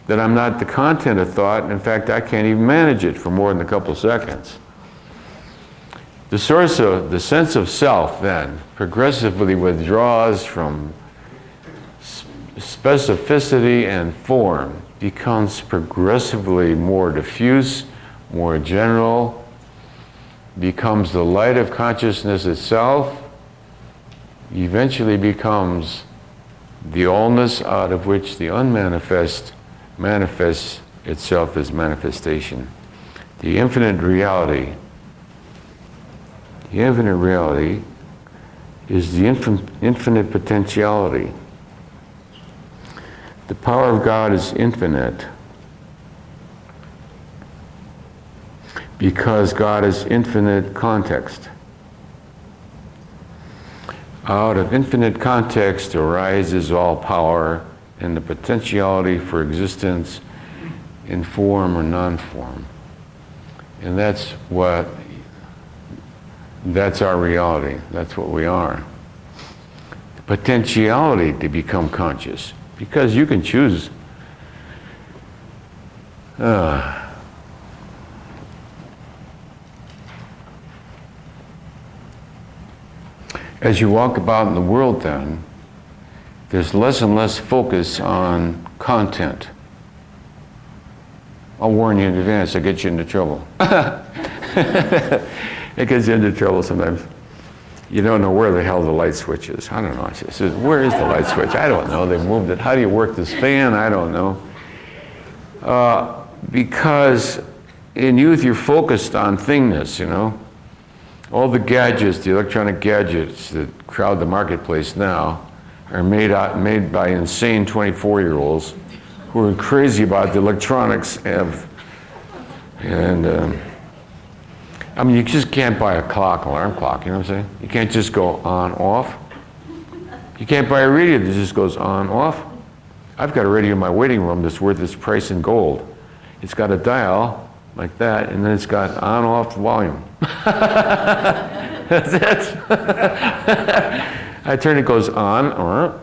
I'm not the content of thought, and in fact, I can't even manage it for more than a couple seconds. The source of the sense of self then progressively withdraws from specificity and form, becomes progressively more diffuse, more general, becomes the light of consciousness itself, eventually becomes the allness out of which the unmanifest manifests itself as manifestation. The infinite reality. The infinite reality is the infinite potentiality. The power of God is infinite because God is infinite context. Out of infinite context arises all power and the potentiality for existence in form or non-form. And that's our reality. That's what we are. The potentiality to become conscious. Because you can choose As you walk about in the world then, there's less and less focus on content. I'll warn you in advance, I'll get you into trouble. It gets you into trouble sometimes. You don't know where the hell the light switch is. I don't know. I said, where is the light switch? I don't know. They moved it. How do you work this fan? I don't know. Because in youth you're focused on thingness, you know. All the gadgets, the electronic gadgets that crowd the marketplace now are made by insane 24-year-olds who are crazy about the electronics I mean, you just can't buy a clock, alarm clock, you know what I'm saying? You can't just go on, off. You can't buy a radio that just goes on, off. I've got a radio in my waiting room that's worth its price in gold. It's got a dial like that, and then it's got on, off volume. That's it. I turn it, goes on,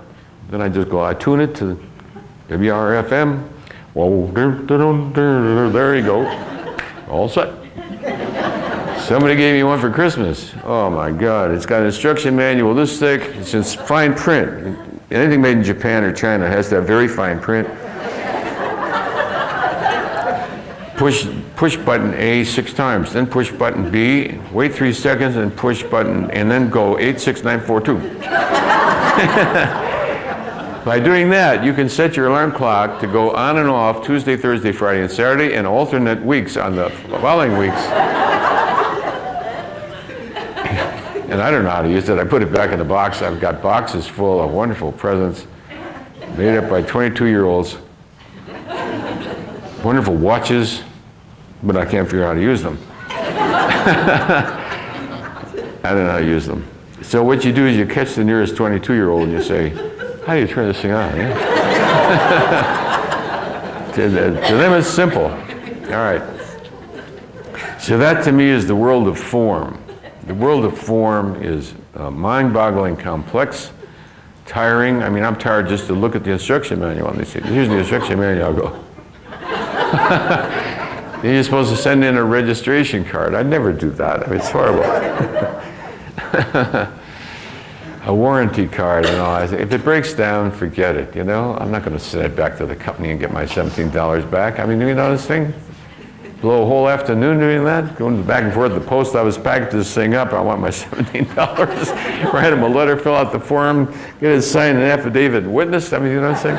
then I just go, I tune it to WRFM. Whoa, there you go. All set. Somebody gave me one for Christmas. Oh my God, it's got an instruction manual this thick. It's in fine print. Anything made in Japan or China has that very fine print. Push button A 6 times, then push button B, wait 3 seconds, and push button, and then go 86942. By doing that, you can set your alarm clock to go on and off Tuesday, Thursday, Friday, and Saturday, and alternate weeks on the following weeks. And I don't know how to use it. I put it back in the box. I've got boxes full of wonderful presents made up by 22-year-olds. Wonderful watches, but I can't figure out how to use them. I don't know how to use them. So what you do is you catch the nearest 22-year-old and you say, how do you turn this thing on? Yeah? To them it's simple. All right. So that to me is the world of form. The world of form is mind-boggling complex, tiring. I mean, I'm tired just to look at the instruction manual and they say, here's the instruction manual. I'll go. Then you're supposed to send in a registration card. I'd never do that. I mean, it's horrible. A warranty card and all. I say, if it breaks down, forget it, you know? I'm not going to send it back to the company and get my $17 back. I mean, you know this thing? Blow a whole afternoon doing that, going back and forth to the post office, package this thing up. I want my $17. Write him a letter, fill out the form, get it signed, an affidavit, witness. I mean, you know what I'm saying?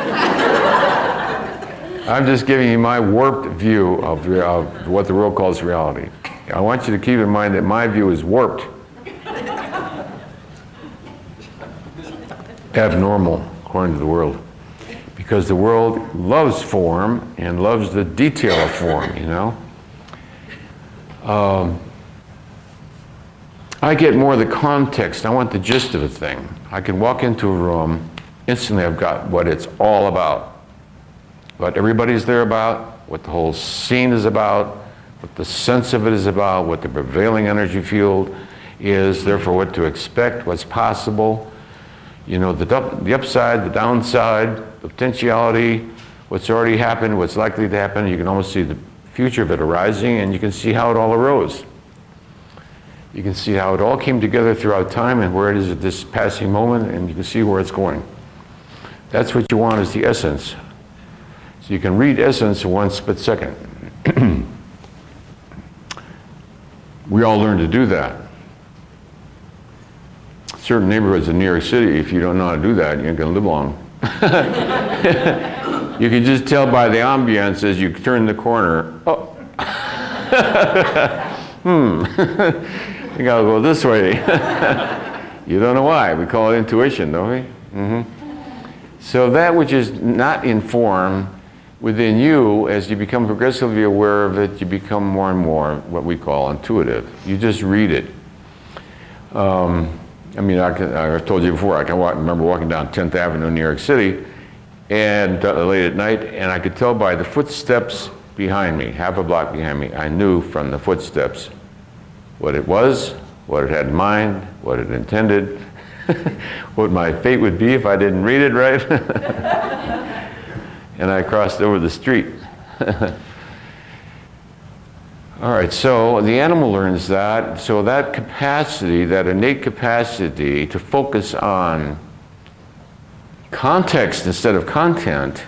I'm just giving you my warped view of what the world calls reality. I want you to keep in mind that my view is warped, abnormal, according to the world. Because the world loves form and loves the detail of form, you know? I get more of the context. I want the gist of a thing. I can walk into a room, instantly I've got what it's all about. What everybody's there about, what the whole scene is about, what the sense of it is about, what the prevailing energy field is, therefore what to expect, what's possible. You know, the upside, the downside, the potentiality, what's already happened, what's likely to happen. You can almost see the future of it arising, and you can see how it all arose. You can see how it all came together throughout time and where it is at this passing moment, and you can see where it's going. That's what you want, is the essence. So you can read essence in one split second. We all learn to do that. Certain neighborhoods in New York City, if you don't know how to do that, you ain't gonna live long. You can just tell by the ambience as you turn the corner, oh. You gotta go this way. You don't know why. We call it intuition, don't we? Mm-hmm. So that which is not in form within you, as you become progressively aware of it, you become more and more what we call intuitive. You just read it. I mean, I've told you before, I remember walking down 10th Avenue in New York City and late at night, and I could tell by the footsteps behind me, half a block behind me, I knew from the footsteps what it was, what it had in mind, what it intended, what my fate would be if I didn't read it right. And I crossed over the street. All right, so the animal learns that. So that capacity, that innate capacity to focus on context instead of content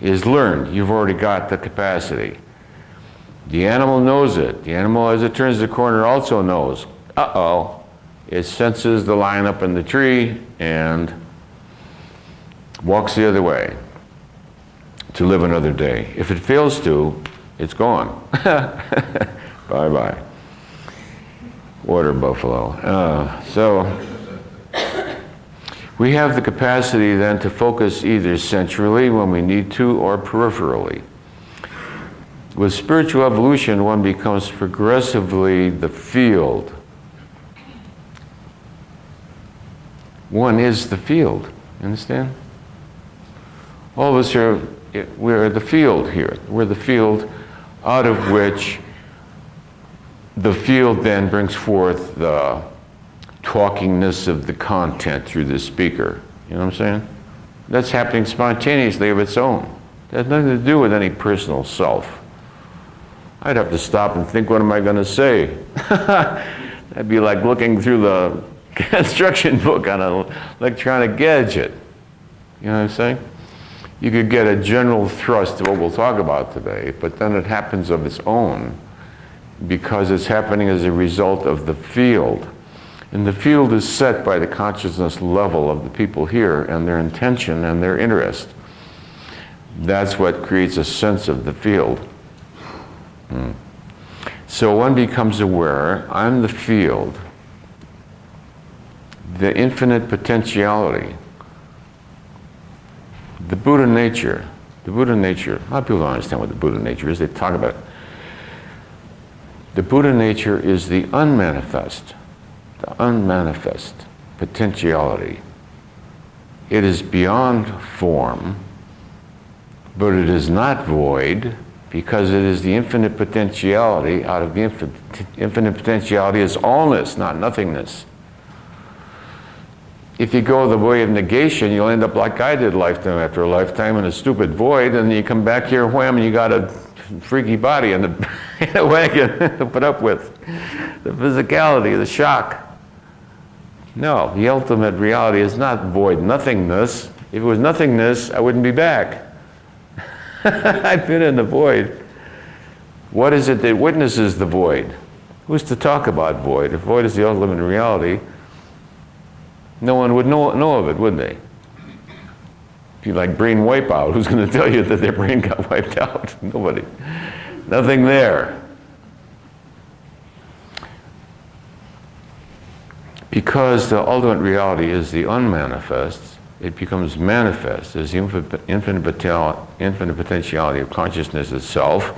is learned. You've already got the capacity. The animal knows it. The animal, as it turns the corner, also knows, uh-oh, it senses the lion up in the tree and walks the other way to live another day. If it fails to, it's gone. Bye-bye. Water buffalo. So we have the capacity then to focus either centrally when we need to or peripherally. With spiritual evolution, one becomes progressively the field. One is the field. You understand? All of us we're the field here. We're the field out of which the field then brings forth the talkingness of the content through the speaker. You know what I'm saying? That's happening spontaneously of its own. It has nothing to do with any personal self. I'd have to stop and think, what am I going to say? That'd be like looking through the instruction book on an electronic gadget. You know what I'm saying? You could get a general thrust of what we'll talk about today, but then it happens of its own because it's happening as a result of the field. And the field is set by the consciousness level of the people here and their intention and their interest. That's what creates a sense of the field. So one becomes aware, I'm the field, the infinite potentiality, the Buddha nature. The Buddha nature, a lot of people don't understand what the Buddha nature is, they talk about it. The Buddha nature is the unmanifest potentiality. It is beyond form, but it is not void, because it is the infinite potentiality. Out of the infinite potentiality is allness, not nothingness. If you go the way of negation, you'll end up like I did lifetime after lifetime in a stupid void, and then you come back here, wham, and you got a freaky body in a wagon to put up with. The physicality, the shock. No, the ultimate reality is not void nothingness. If it was nothingness, I wouldn't be back. I've been in the void. What is it that witnesses the void? Who's to talk about void? If void is the ultimate reality, no one would know of it, would they? If you like brain wipeout, who's going to tell you that their brain got wiped out? Nobody. Nothing there. Because the ultimate reality is the unmanifest, it becomes manifest as the infinite potentiality of consciousness itself,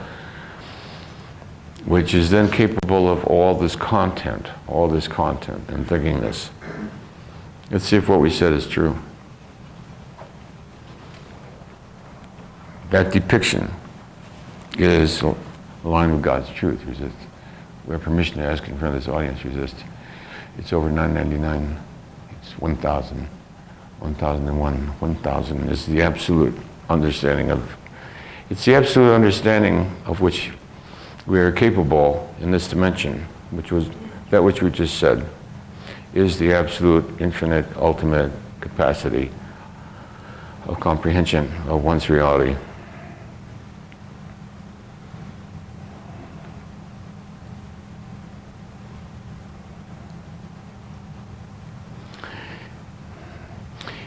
which is then capable of all this content and thinkingness. Let's see if what we said is true. That depiction is aligned with God's truth. Resist. We have permission to ask in front of this audience. Resist. It's over 999. It's 1,000. 1001. 1000 is the absolute understanding of. It's the absolute understanding of which we are capable in this dimension, which was that which we just said, is the absolute, infinite, ultimate capacity of comprehension of one's reality.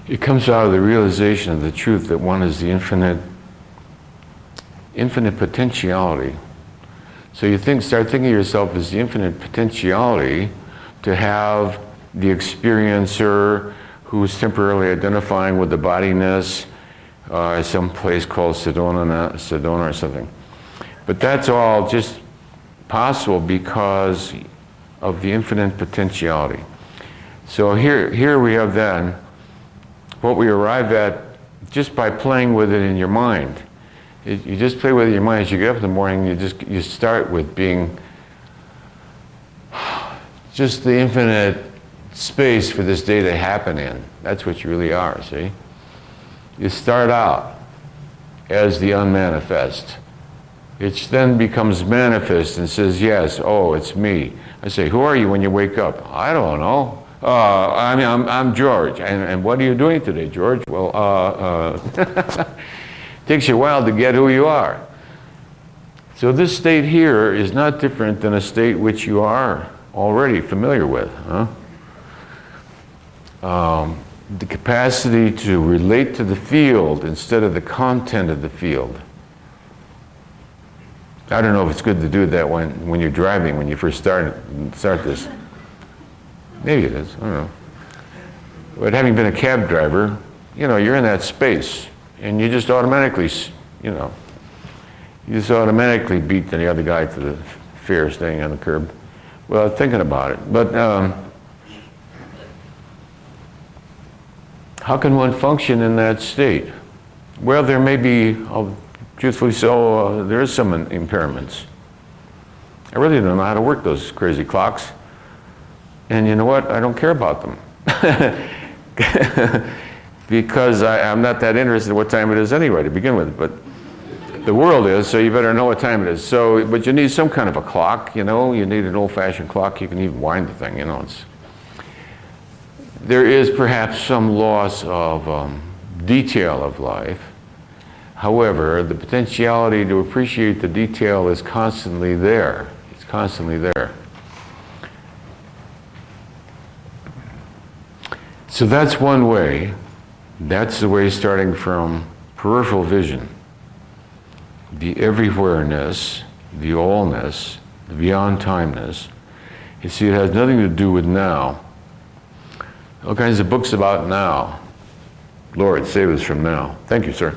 It comes out of the realization of the truth that one is the infinite potentiality. So you start thinking of yourself as the infinite potentiality to have the experiencer who's temporarily identifying with the bodiness, some place called Sedona or something. But that's all just possible because of the infinite potentiality. So here we have then what we arrive at just by playing with it in your mind. You just play with it in your mind as you get up in the morning. You start with being just the infinite space for this day to happen in. That's what you really are, see? You start out as the unmanifest. it then becomes manifest and says, yes, oh, it's me. I say, who are you when you wake up? I don't know. I'm George. And what are you doing today, George? Well, takes you a while to get who you are. So this state here is not different than a state which you are already familiar with. The capacity to relate to the field instead of the content of the field. I don't know if it's good to do that when you're driving, when you first start this. Maybe it is, I don't know. But having been a cab driver, you're in that space, and you just automatically, you just automatically beat the other guy to the fare staying on the curb without thinking about it. But how can one function in that state? Well, there may be, truthfully so, there is some impairments. I really don't know how to work those crazy clocks. And you know what? I don't care about them. Because I'm not that interested in what time it is anyway to begin with. But the world is, so you better know what time it is. So, but you need some kind of a clock, you need an old-fashioned clock. You can even wind the thing, There is perhaps some loss of detail of life. However, the potentiality to appreciate the detail is constantly there. It's constantly there. So that's one way. That's the way starting from peripheral vision. The everywhereness, the allness, the beyond timeness. You see, it has nothing to do with now. All kinds of books about now. Lord, save us from now. Thank you, sir.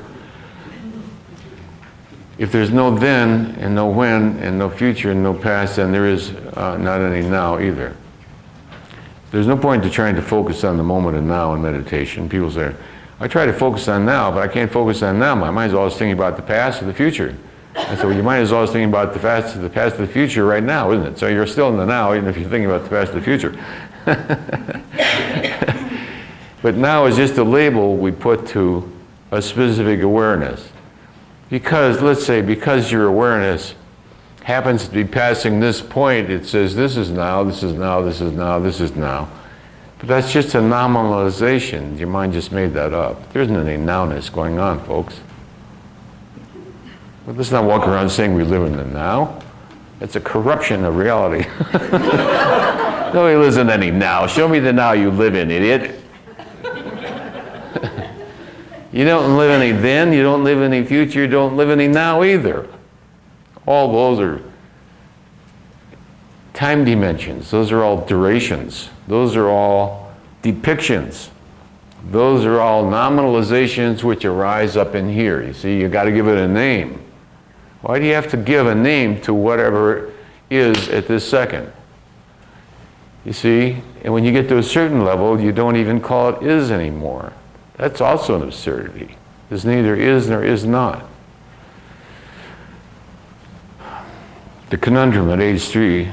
If there's no then, and no when, and no future, and no past, then there is not any now either. There's no point to trying to focus on the moment of now in meditation. People say, I try to focus on now, but I can't focus on now. My mind's always thinking about the past or the future. I said, well, your mind is always thinking about the past or the future right now, isn't it? So you're still in the now, even if you're thinking about the past or the future. But now is just a label we put to a specific awareness. Because, let's say, because your awareness happens to be passing this point, it says this is now, this is now, this is now, this is now. But that's just a nominalization. Your mind just made that up. There isn't any nowness going on, folks. But let's not walk around saying we live in the now. It's a corruption of reality. Nobody lives in any now. Show me the now you live in, idiot. You don't live any then, you don't live any future, you don't live any now either. All those are time dimensions. Those are all durations. Those are all depictions. Those are all nominalizations which arise up in here. You see, you got to give it a name. Why do you have to give a name to whatever is at this second? You see, and when you get to a certain level, you don't even call it is anymore. That's also an absurdity. There's neither is nor is not. The conundrum at age 3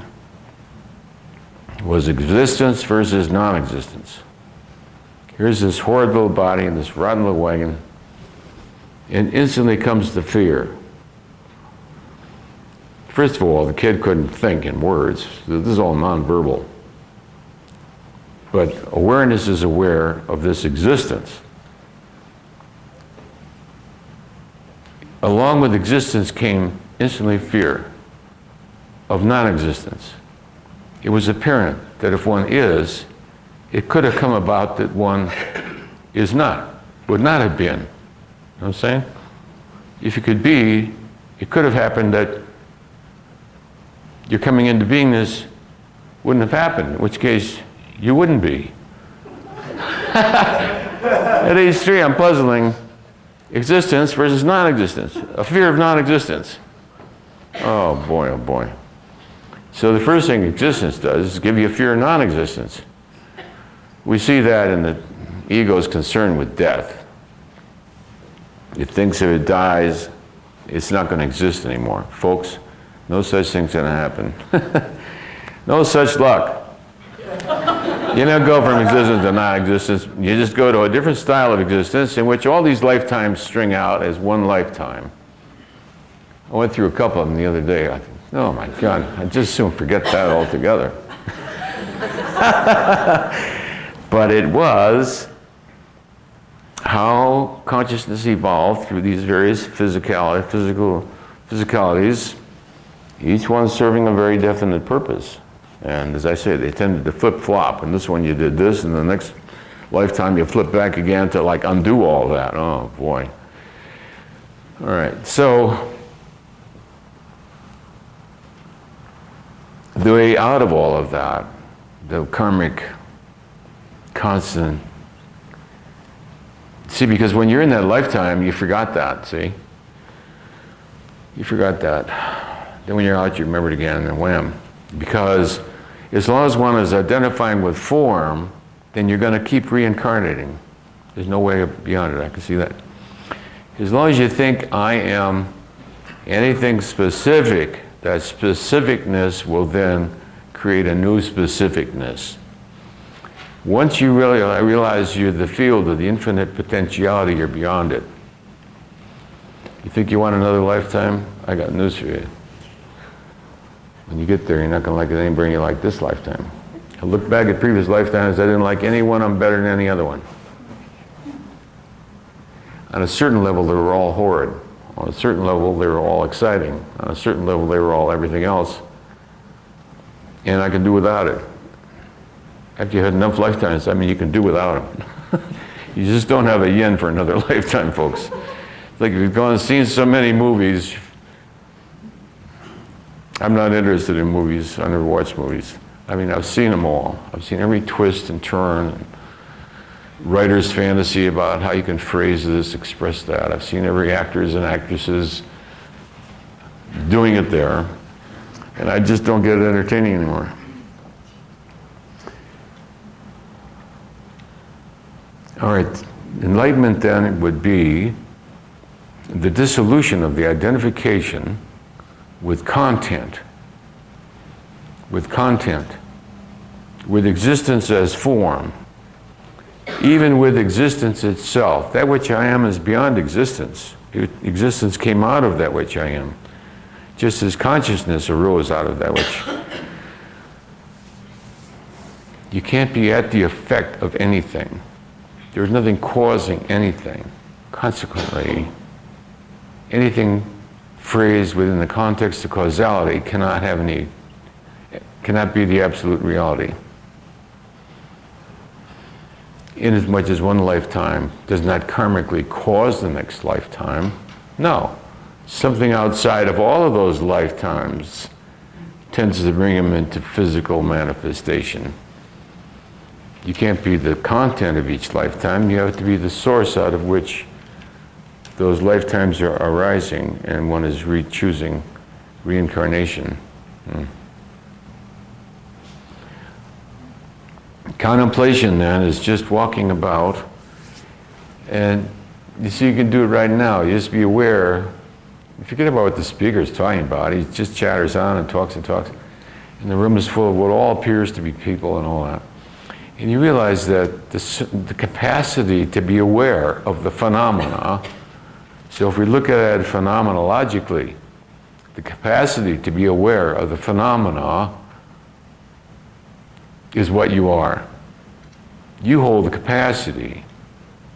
was existence versus non-existence. Here's this horrid little body in this rotten little wagon, and instantly comes the fear. First of all, the kid couldn't think in words. This is all nonverbal. But awareness is aware of this existence. Along with existence came instantly fear of non-existence. It was apparent that if one is, it could have come about that one is not, would not have been. You know what I'm saying? If you could be, it could have happened that your coming into beingness wouldn't have happened, in which case you wouldn't be. At age 3, I'm puzzling existence versus non-existence, a fear of non-existence. Oh boy, oh boy. So the first thing existence does is give you a fear of non-existence. We see that in the ego's concern with death. It thinks if it dies, it's not going to exist anymore. Folks, no such thing's going to happen. No such luck. You don't go from existence to non-existence. You just go to a different style of existence in which all these lifetimes string out as one lifetime. I went through a couple of them the other day. I thought, oh my God, I'd just soon forget that altogether. But it was how consciousness evolved through these various physicalities, each one serving a very definite purpose. And as I say, they tended to flip-flop. And this one you did this, and the next lifetime you flip back again to like undo all that. Oh boy. All right, so the way out of all of that, the karmic constant. See, because when you're in that lifetime, you forgot that, see? You forgot that. Then when you're out, you remember it again, and wham. Because as long as one is identifying with form, then you're going to keep reincarnating. There's no way beyond it, I can see that. As long as you think I am anything specific, that specificness will then create a new specificness. Once you really realize you're the field of the infinite potentiality, you're beyond it. You think you want another lifetime? I got news for you. When you get there, you're not going to like anything you like this lifetime. I look back at previous lifetimes, I didn't like any one of them better than any other one. On a certain level, they were all horrid. On a certain level, they were all exciting. On a certain level, they were all everything else. And I could do without it. After you had enough lifetimes, I mean, you can do without them. You just don't have a yen for another lifetime, folks. It's like if you've gone and seen so many movies. I'm not interested in movies. I never watch movies. I mean, I've seen them all. I've seen every twist and turn, and writer's fantasy about how you can phrase this, express that. I've seen every actors and actresses doing it there, and I just don't get it entertaining anymore. All right, enlightenment then would be the dissolution of the identification with content, with existence as form, even with existence itself. That which I am is beyond existence. Existence came out of that which I am, just as consciousness arose out of that which. You can't be at the effect of anything. There's nothing causing anything. Consequently, anything phrased within the context of causality cannot be the absolute reality. Inasmuch as one lifetime does not karmically cause the next lifetime, no. Something outside of all of those lifetimes tends to bring them into physical manifestation. You can't be the content of each lifetime, you have to be the source out of which those lifetimes are arising, and one is choosing reincarnation. Contemplation then is just walking about, and you see you can do it right now. You just be aware. You forget about what the speaker is talking about. He just chatters on and talks, and the room is full of what all appears to be people and all that. And you realize that the capacity to be aware of the phenomena, so if we look at it phenomenologically, the capacity to be aware of the phenomena is what you are. You hold the capacity.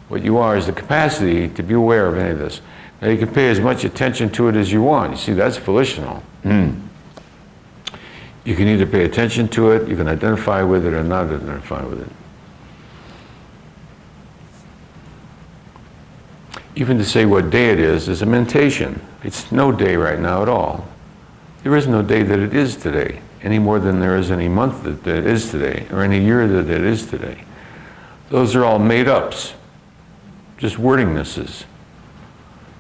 What you are is the capacity to be aware of any of this. Now you can pay as much attention to it as you want. You see, that's volitional. You can either pay attention to it, you can identify with it, or not identify with it. Even to say what day it is a mentation. It's no day right now at all. There is no day that it is today, any more than there is any month that it is today, or any year that it is today. Those are all made-ups, just wordingnesses,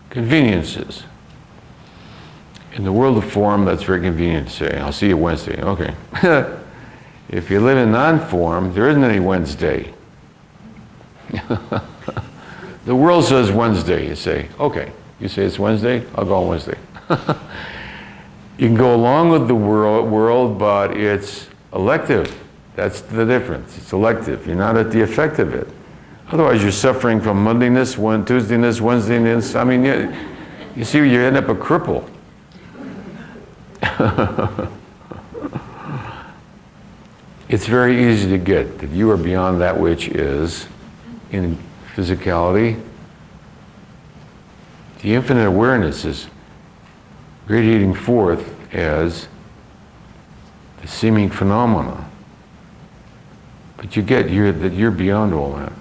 conveniences. In the world of form, that's very convenient to say, I'll see you Wednesday. Okay. If you live in non-form, there isn't any Wednesday. The world says Wednesday. You say, okay. You say it's Wednesday, I'll go on Wednesday. You can go along with the world, but it's elective. That's the difference. It's elective. You're not at the effect of it. Otherwise, you're suffering from Mondayness, Tuesdayness, Wednesdayness. I mean, you see, you end up a cripple. It's very easy to get that you are beyond that which is in physicality. The infinite awareness is radiating forth as the seeming phenomena. But you get that you're beyond all that.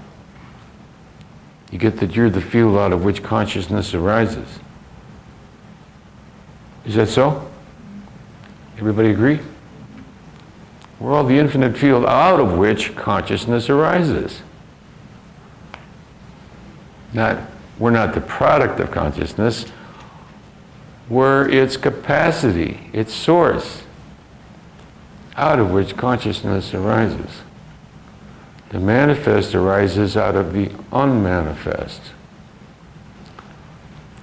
You get that you're the field out of which consciousness arises. Is that so? Everybody agree? We're all the infinite field out of which consciousness arises. We're not the product of consciousness. We're its capacity, its source, out of which consciousness arises. The manifest arises out of the unmanifest.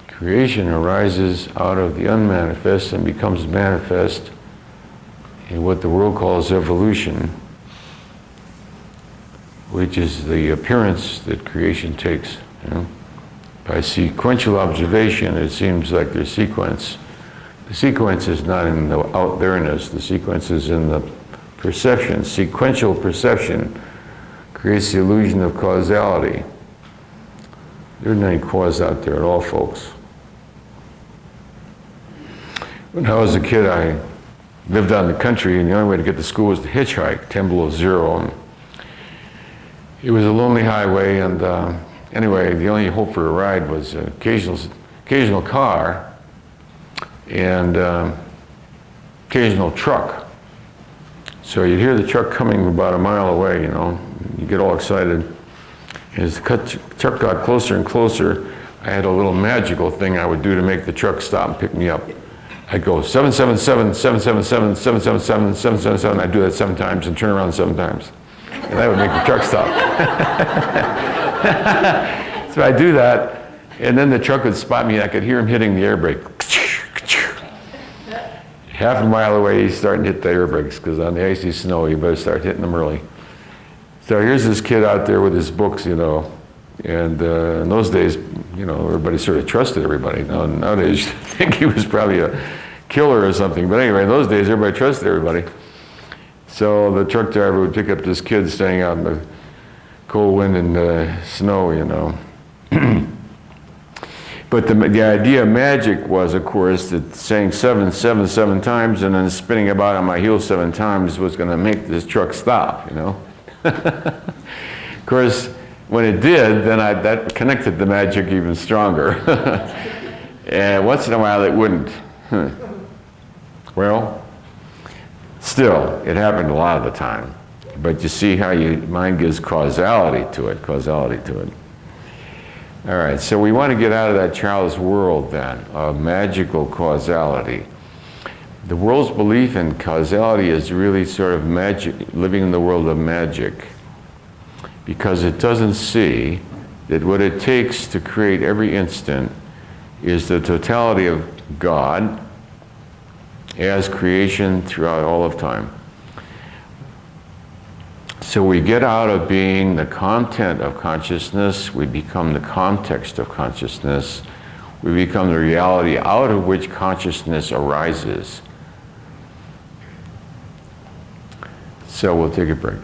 Creation arises out of the unmanifest and becomes manifest in what the world calls evolution, which is the appearance that creation takes. By sequential observation, it seems like there's sequence. The sequence is not in the out there-ness, the sequence is in the perception. Sequential perception creates the illusion of causality. There isn't any cause out there at all, folks. When I was a kid, I lived out in the country, and the only way to get to school was to hitchhike, 10 below zero. And it was a lonely highway, and anyway, the only hope for a ride was an occasional car and occasional truck. So you'd hear the truck coming about a mile away, you get all excited. As the truck got closer and closer, I had a little magical thing I would do to make the truck stop and pick me up. I'd go 777, 777, 777, 777. I'd do that 7 times and turn around 7 times. And that would make the truck stop. So I'd do that, and then the truck would spot me, and I could hear him hitting the air brake. Half a mile away, he's starting to hit the air brakes, because on the icy snow, you better start hitting them early. So here's this kid out there with his books, and in those days, everybody sort of trusted everybody. Now, nowadays, you think he was probably a killer or something. But anyway, in those days, everybody trusted everybody. So the truck driver would pick up this kid staying out in the cold wind and snow, But the idea of magic was, of course, that saying 777 times and then spinning about on my heels 7 times was going to make this truck stop, Of course, when it did, then that connected the magic even stronger. And once in a while it wouldn't. Well, still, it happened a lot of the time. But you see how your mind gives causality to it. All right, so we want to get out of that child's world then, of magical causality. The world's belief in causality is really sort of magic, living in the world of magic, because it doesn't see that what it takes to create every instant is the totality of God as creation throughout all of time. So we get out of being the content of consciousness, we become the context of consciousness, we become the reality out of which consciousness arises. So we'll take a break.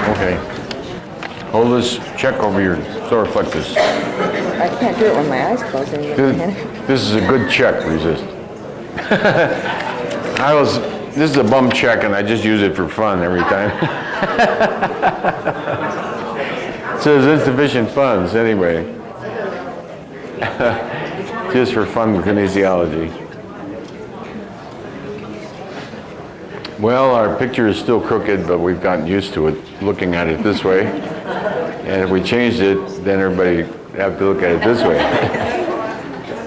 Okay. Hold this check over your solar plexus. I can't do it when my eyes close anymore. This is a good check, resist. This is a bum check, and I just use it for fun every time. It says insufficient funds, anyway. Just for fun kinesiology. Well, our picture is still crooked, but we've gotten used to it, looking at it this way. And if we changed it, then everybody have to look at it this way.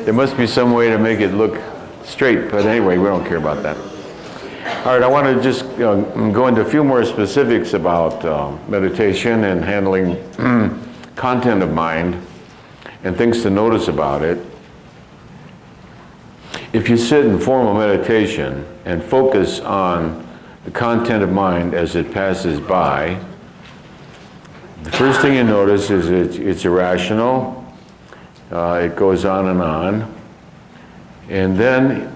There must be some way to make it look straight, but anyway, we don't care about that. All right, I want to just go into a few more specifics about meditation and handling content of mind and things to notice about it. If you sit in formal meditation and focus on the content of mind as it passes by, The first thing you notice is it's irrational. It goes on. And then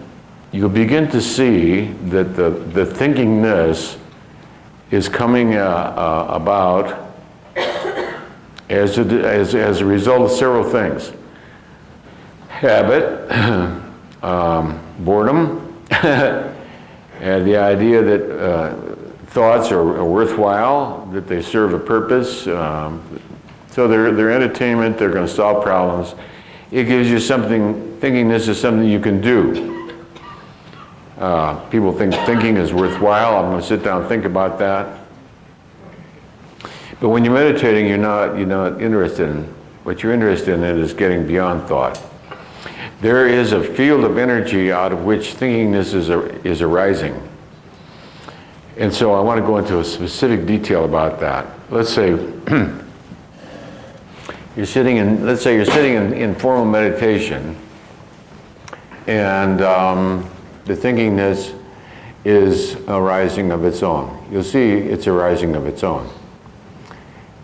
you'll begin to see that the thinkingness is coming about as a result of several things. Habit, boredom, and the idea that thoughts are worthwhile, that they serve a purpose. So they're entertainment, they're going to solve problems. It gives you something, thinking this is something you can do. People think thinking is worthwhile. I'm going to sit down and think about that. But when you're meditating, you're not interested in, what you're interested in is getting beyond thought. There is a field of energy out of which thinkingness is arising. And so I want to go into a specific detail about that. Let's say you're sitting in formal meditation, and the thinkingness is arising of its own. You'll see it's arising of its own.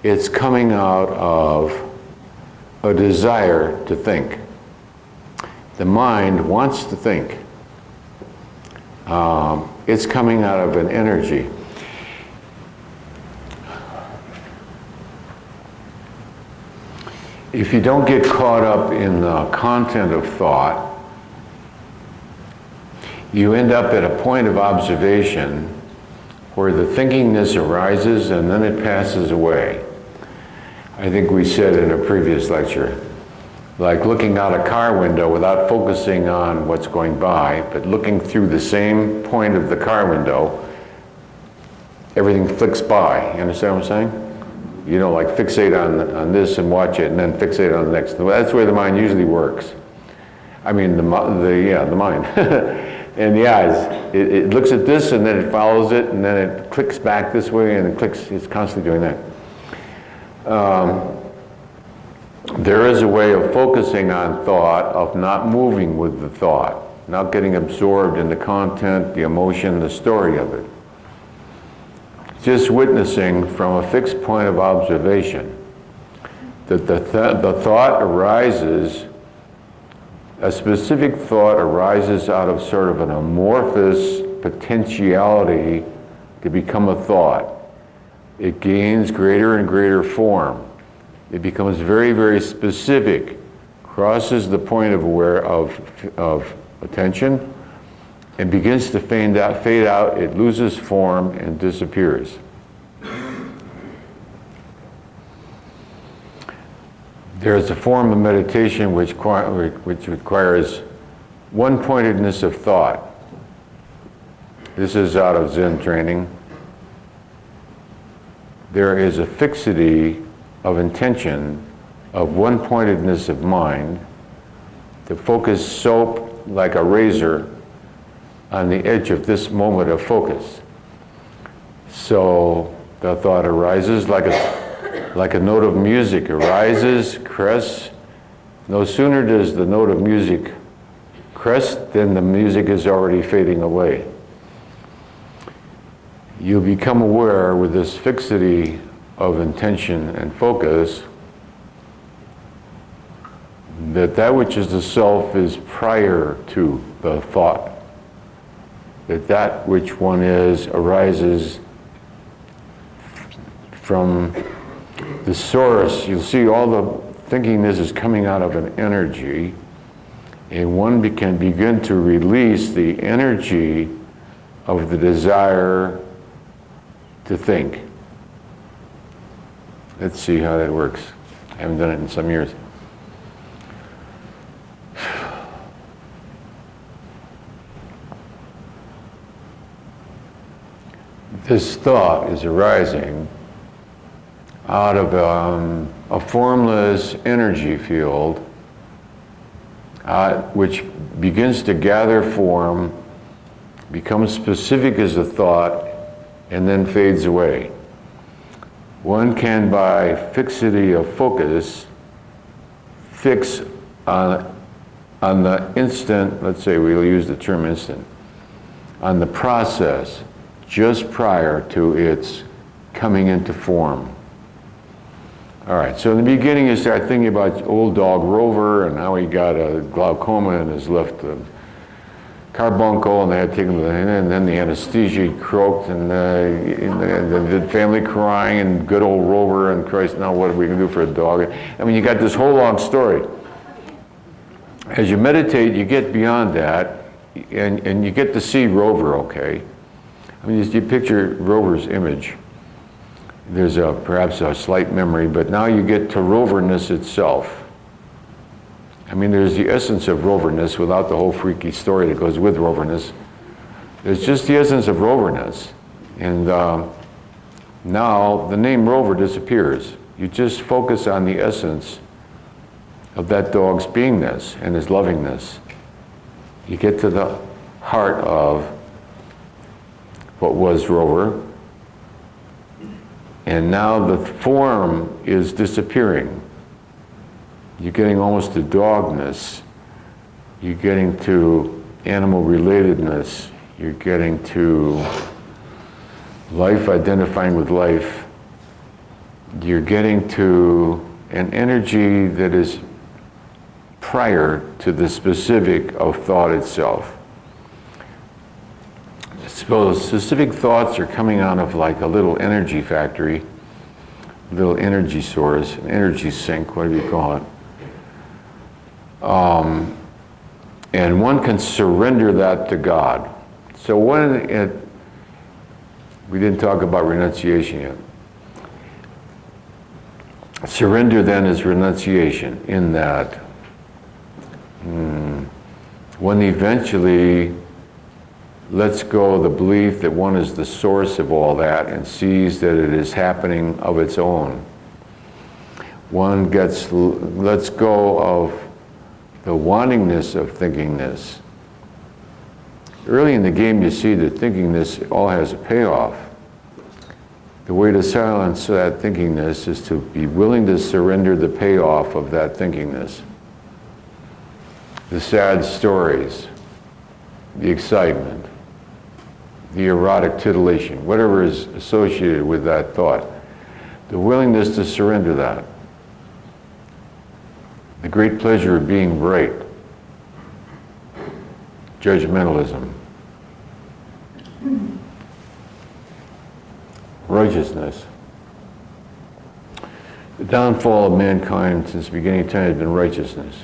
It's coming out of a desire to think. The mind wants to think. It's coming out of an energy. If you don't get caught up in the content of thought, you end up at a point of observation where the thinkingness arises and then it passes away. I think we said in a previous lecture, like looking out a car window without focusing on what's going by, but looking through the same point of the car window, everything flicks by. You understand what I'm saying? You don't like fixate on this and watch it and then fixate on the next. That's the way the mind usually works. I mean, the mind. And the eyes. It looks at this and then it follows it and then it clicks back this way and it clicks, it's constantly doing that. There is a way of focusing on thought, of not moving with the thought, not getting absorbed in the content, the emotion, the story of it. Just witnessing from a fixed point of observation that the thought arises, a specific thought arises out of sort of an amorphous potentiality to become a thought. It gains greater and greater form. It becomes very, very specific, crosses the point of attention, and begins to fade out. It loses form and disappears. There's a form of meditation which requires one-pointedness of thought. This is out of Zen training. There is a fixity of intention, of one-pointedness of mind, to focus so like a razor on the edge of this moment of focus. So the thought arises like a note of music, arises, crests. No sooner does the note of music crest than the music is already fading away. You become aware with this fixity of intention and focus that which is the self is prior to the thought. That which one is arises from the source. You'll see all the thinkingness is coming out of an energy, and one can begin to release the energy of the desire to think. Let's see how that works. I haven't done it in some years. This thought is arising out of a formless energy field which begins to gather form, becomes specific as a thought, and then fades away. One can, by fixity of focus, fix on the instant, let's say we'll use the term instant, on the process just prior to its coming into form. All right, so in the beginning you start thinking about old dog Rover and how he got a glaucoma in his left carbuncle, and they had to take him to and then the anesthesia croaked, and the family crying, and good old Rover, and Christ, now what are we going to do for a dog? I mean, you got this whole long story. As you meditate, you get beyond that, and you get to see Rover, okay? I mean, you picture Rover's image. There's perhaps a slight memory, but now you get to Roverness itself. I mean, there's the essence of Roverness without the whole freaky story that goes with Roverness. There's just the essence of Roverness. And now the name Rover disappears. You just focus on the essence of that dog's beingness and his lovingness. You get to the heart of what was Rover. And now the form is disappearing. You're getting almost to dogness. You're getting to animal relatedness. You're getting to life identifying with life. You're getting to an energy that is prior to the specific of thought itself. So specific thoughts are coming out of like a little energy factory, little energy source, an energy sink, whatever you call it. And one can surrender that to God. So we didn't talk about renunciation yet. Surrender then is renunciation in that one eventually lets go of the belief that one is the source of all that and sees that it is happening of its own. One lets go of the wantingness of thinkingness. Early in the game you see that thinkingness all has a payoff. The way to silence that thinkingness is to be willing to surrender the payoff of that thinkingness. The sad stories, the excitement, the erotic titillation, whatever is associated with that thought. The willingness to surrender that. The great pleasure of being right. Judgmentalism. Righteousness. The downfall of mankind since the beginning of time has been righteousness.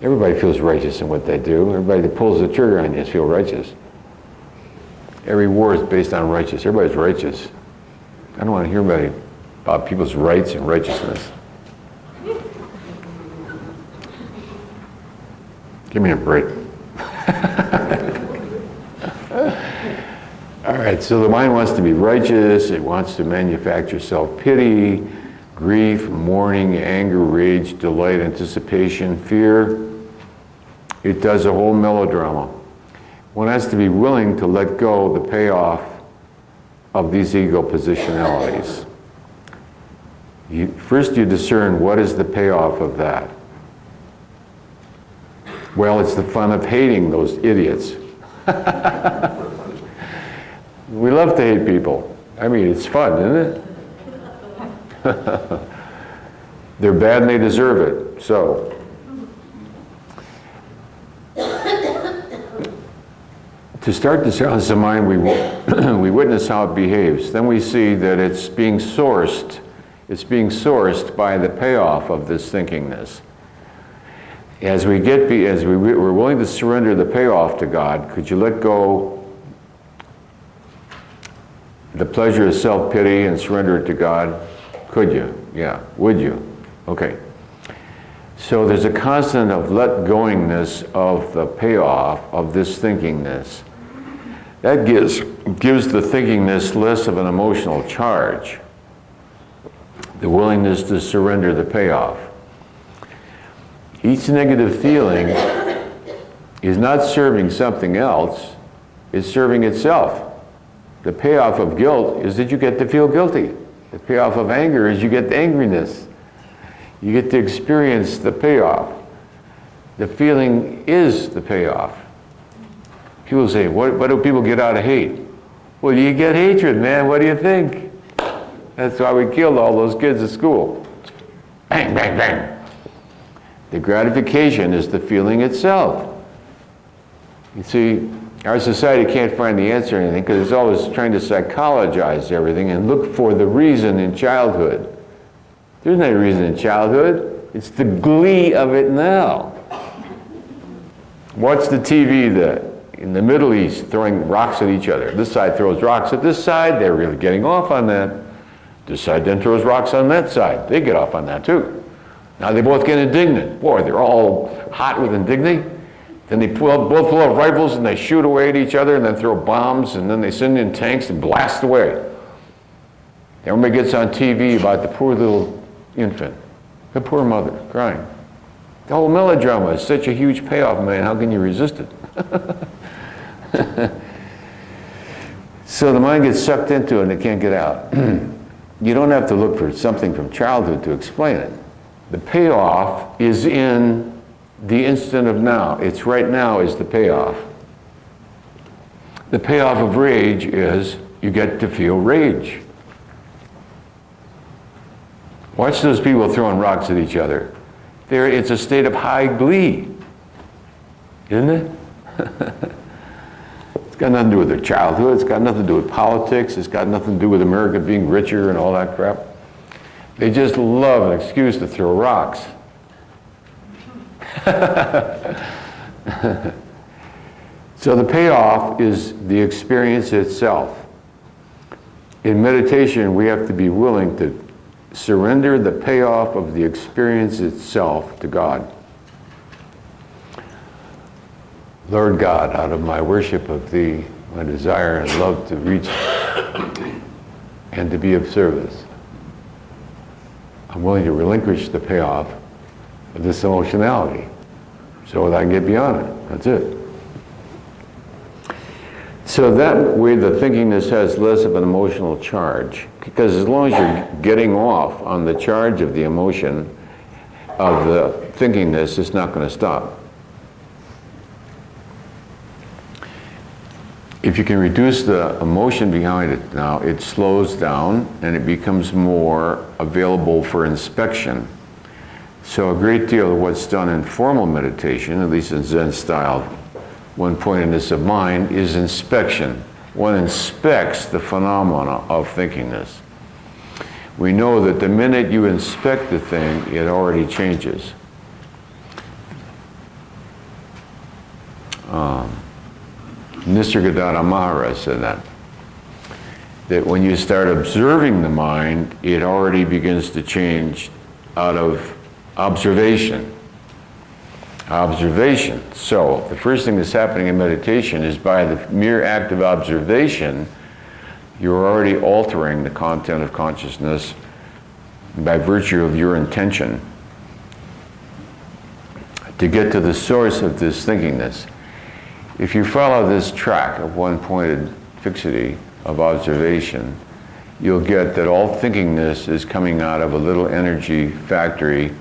Everybody feels righteous in what they do. Everybody that pulls the trigger on you feels righteous. Every war is based on righteous. Everybody's righteous. I don't want to hear about people's rights and righteousness. Give me a break. All right, so the mind wants to be righteous. It wants to manufacture self-pity, grief, mourning, anger, rage, delight, anticipation, fear. It does a whole melodrama. One has to be willing to let go of the payoff of these ego positionalities. First you discern what is the payoff of that. Well, it's the fun of hating those idiots. We love to hate people. I mean, it's fun, isn't it? They're bad and they deserve it. So, to start to silence the mind, we witness how it behaves. Then we see that it's being sourced. It's being sourced by the payoff of this thinkingness. As we're willing to surrender the payoff to God, could you let go the pleasure of self-pity and surrender it to God? Could you? Yeah. Would you? Okay. So there's a constant of let-goingness of the payoff of this thinkingness. That gives the thinkingness less of an emotional charge. The willingness to surrender the payoff. Each negative feeling is not serving something else, it's serving itself. The payoff of guilt is that you get to feel guilty. The payoff of anger is you get the angriness. You get to experience the payoff. The feeling is the payoff. People say, what do people get out of hate? Well, you get hatred, man. What do you think? That's why we killed all those kids at school. Bang, bang, bang. The gratification is the feeling itself. You see, our society can't find the answer to anything because it's always trying to psychologize everything and look for the reason in childhood. There's no reason in childhood. It's the glee of it now. Watch the TV in the Middle East throwing rocks at each other. This side throws rocks at this side. They're really getting off on that. This side then throws rocks on that side. They get off on that too. Now they both get indignant. Boy, they're all hot with indignity. Then they both pull out rifles and they shoot away at each other and then throw bombs and then they send in tanks and blast away. Everybody gets on TV about the poor little infant, the poor mother crying. The whole melodrama is such a huge payoff, man. How can you resist it? So the mind gets sucked into it and it can't get out. You don't have to look for something from childhood to explain it. The payoff is in the instant of now. It's right now is the payoff. The payoff of rage is you get to feel rage. Watch those people throwing rocks at each other. It's a state of high glee, isn't it? It's got nothing to do with their childhood. It's got nothing to do with politics. It's got nothing to do with America being richer and all that crap. They just love an excuse to throw rocks. So the payoff is the experience itself. In meditation, we have to be willing to surrender the payoff of the experience itself to God. Lord God, out of my worship of Thee, my desire and love to reach and to be of service, I'm willing to relinquish the payoff of this emotionality so that I can get beyond it. That's it. So that way the thinkingness has less of an emotional charge, because as long as you're getting off on the charge of the emotion of the thinkingness, it's not going to stop. If you can reduce the emotion behind it now, it slows down and it becomes more available for inspection. So a great deal of what's done in formal meditation, at least in Zen style, one-pointedness of mind, is inspection. One inspects the phenomena of thinkingness. We know that the minute you inspect the thing, it already changes. Nisargadatta Maharaj said that when you start observing the mind, it already begins to change out of observation. Observation. So the first thing that's happening in meditation is by the mere act of observation, you're already altering the content of consciousness by virtue of your intention to get to the source of this thinkingness. If you follow this track of one-pointed fixity of observation, you'll get that all thinkingness is coming out of a little energy factory,